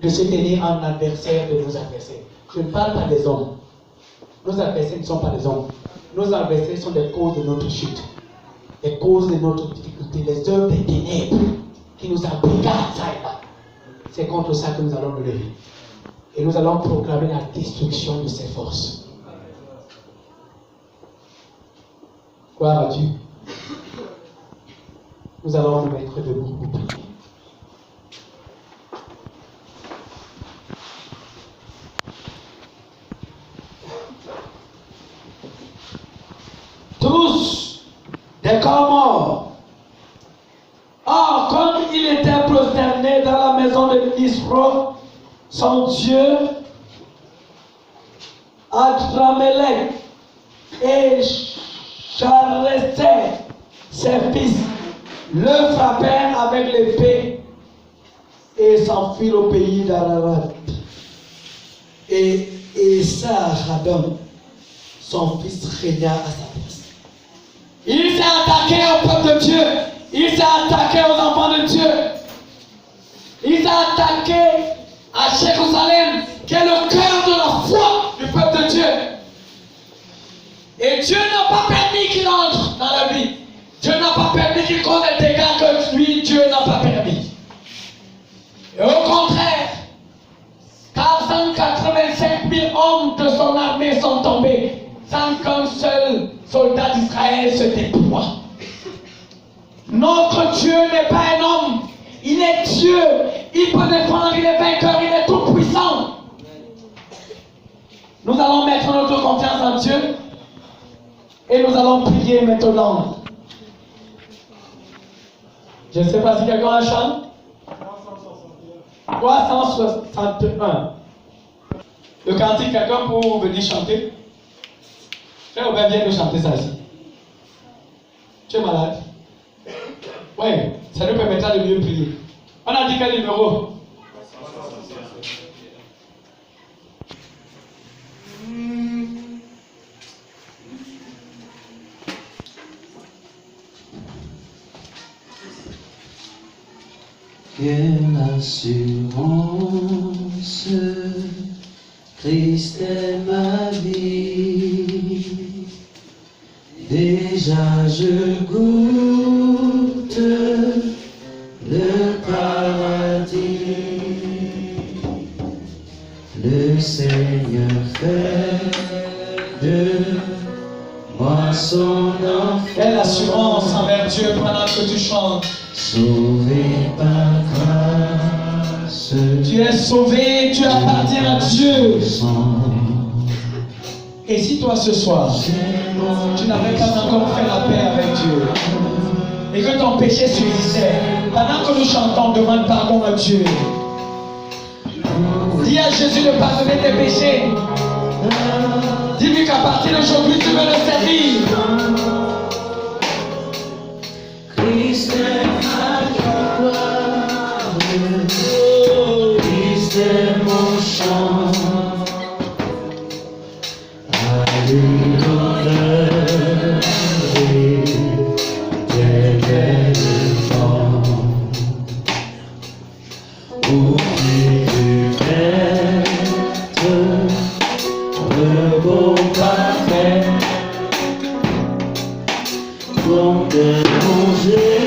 de se tenir en adversaire de nos adversaires. Je ne parle pas des hommes. Nos adversaires ne sont pas des hommes. Nos adversaires sont des causes de notre chute, les causes de notre difficulté, les œuvres des ténèbres qui nous embrigadent ça et là. C'est contre ça que nous allons nous lever. Et nous allons proclamer la destruction de ces forces. Gloire à Dieu. Nous allons nous mettre debout pour prier. Tous des corps morts. Or, comme il était prosterné dans la maison de Nisro, son Dieu, Adramélec et Chareset, ses fils, le frappèrent avec l'épée et s'enfuirent au pays d'Ararat. Et Esarhaddon, son fils, régna à sa place. Il s'est attaqué au peuple de Dieu. Il s'est attaqué aux enfants de Dieu. Il s'est attaqué à Jérusalem, qui est le cœur de la foi du peuple de Dieu. Et Dieu n'a pas permis qu'il entre dans la vie. Dieu n'a pas permis qu'il cause des dégâts que lui, Dieu n'a pas permis. Et au contraire, 485 000 hommes de son armée sont tombés sans qu'un seul soldat d'Israël se déploie. Notre Dieu n'est pas un homme, il est Dieu. Il peut défendre, il est vainqueur, il est tout puissant. Nous allons mettre notre confiance en Dieu et nous allons prier maintenant. Je ne sais pas si quelqu'un a un chant. 361. Le cantique, quelqu'un pour venir chanter. Frère Aubin vient de chanter ça ici. Tu es malade? Oui, ça nous permettra de mieux prier. On a dit quel numéro? Quelle assurance, Christ est ma vie. Déjà je goûte le paradis. Le Seigneur fait de moi son enfant. Quelle assurance envers Dieu pendant que tu chantes. Sauvé par grâce, Tu es sauvé, tu appartiens à Dieu. Et si toi ce soir, tu n'avais pas encore fait la paix avec Dieu, et que ton péché subsistait, pendant que nous chantons, demande pardon à Dieu. Dis à Jésus de pardonner tes péchés. Dis-lui qu'à partir d'aujourd'hui, tu veux le servir. Christ est ma gloire, Christ est mon chant. Alléluia, éternellement. Au pied du Maître, le beau parfait, bon de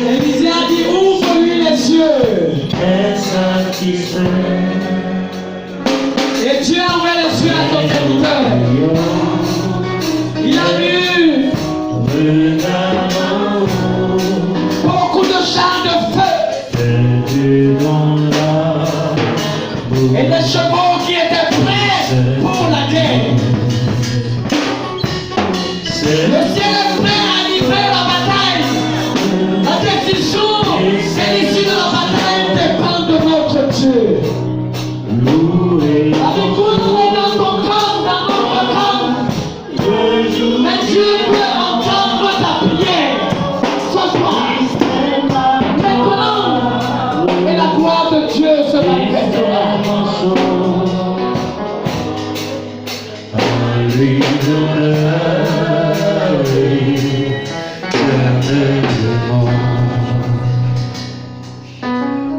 Élisée a dit, ouvre-lui les yeux. est satisfait. Et Dieu a ouvert les yeux à ton serviteur. Il a vu beaucoup de chars de feu et des chevaux qui étaient prêts pour la guerre. Le ciel est prêt à livrer la bataille. La décision et l'issue de la bataille dépend de notre Dieu. Avec vous, nous est dans ton camp, dans notre camp. Mais Dieu peut entendre ta prière ce soir. Maintenant, et la gloire de Dieu se manifestera.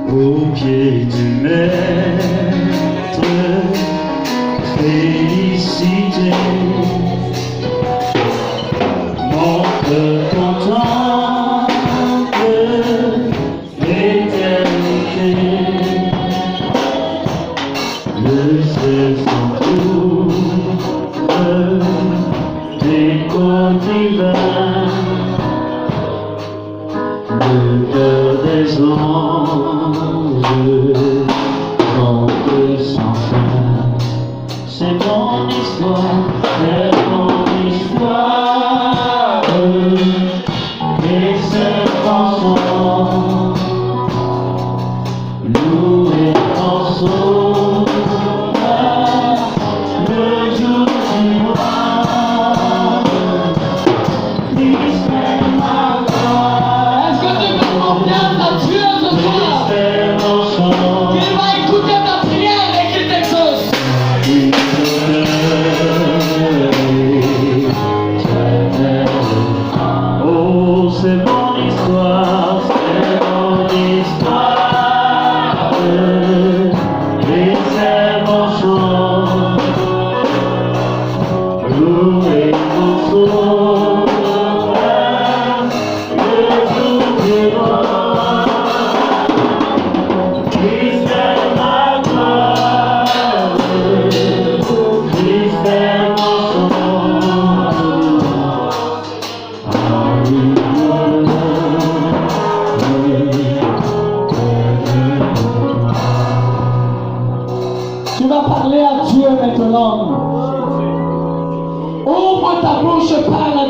Au pied du Maître, félicité. Tu vas parler à Dieu maintenant. Ouvre ta bouche, parle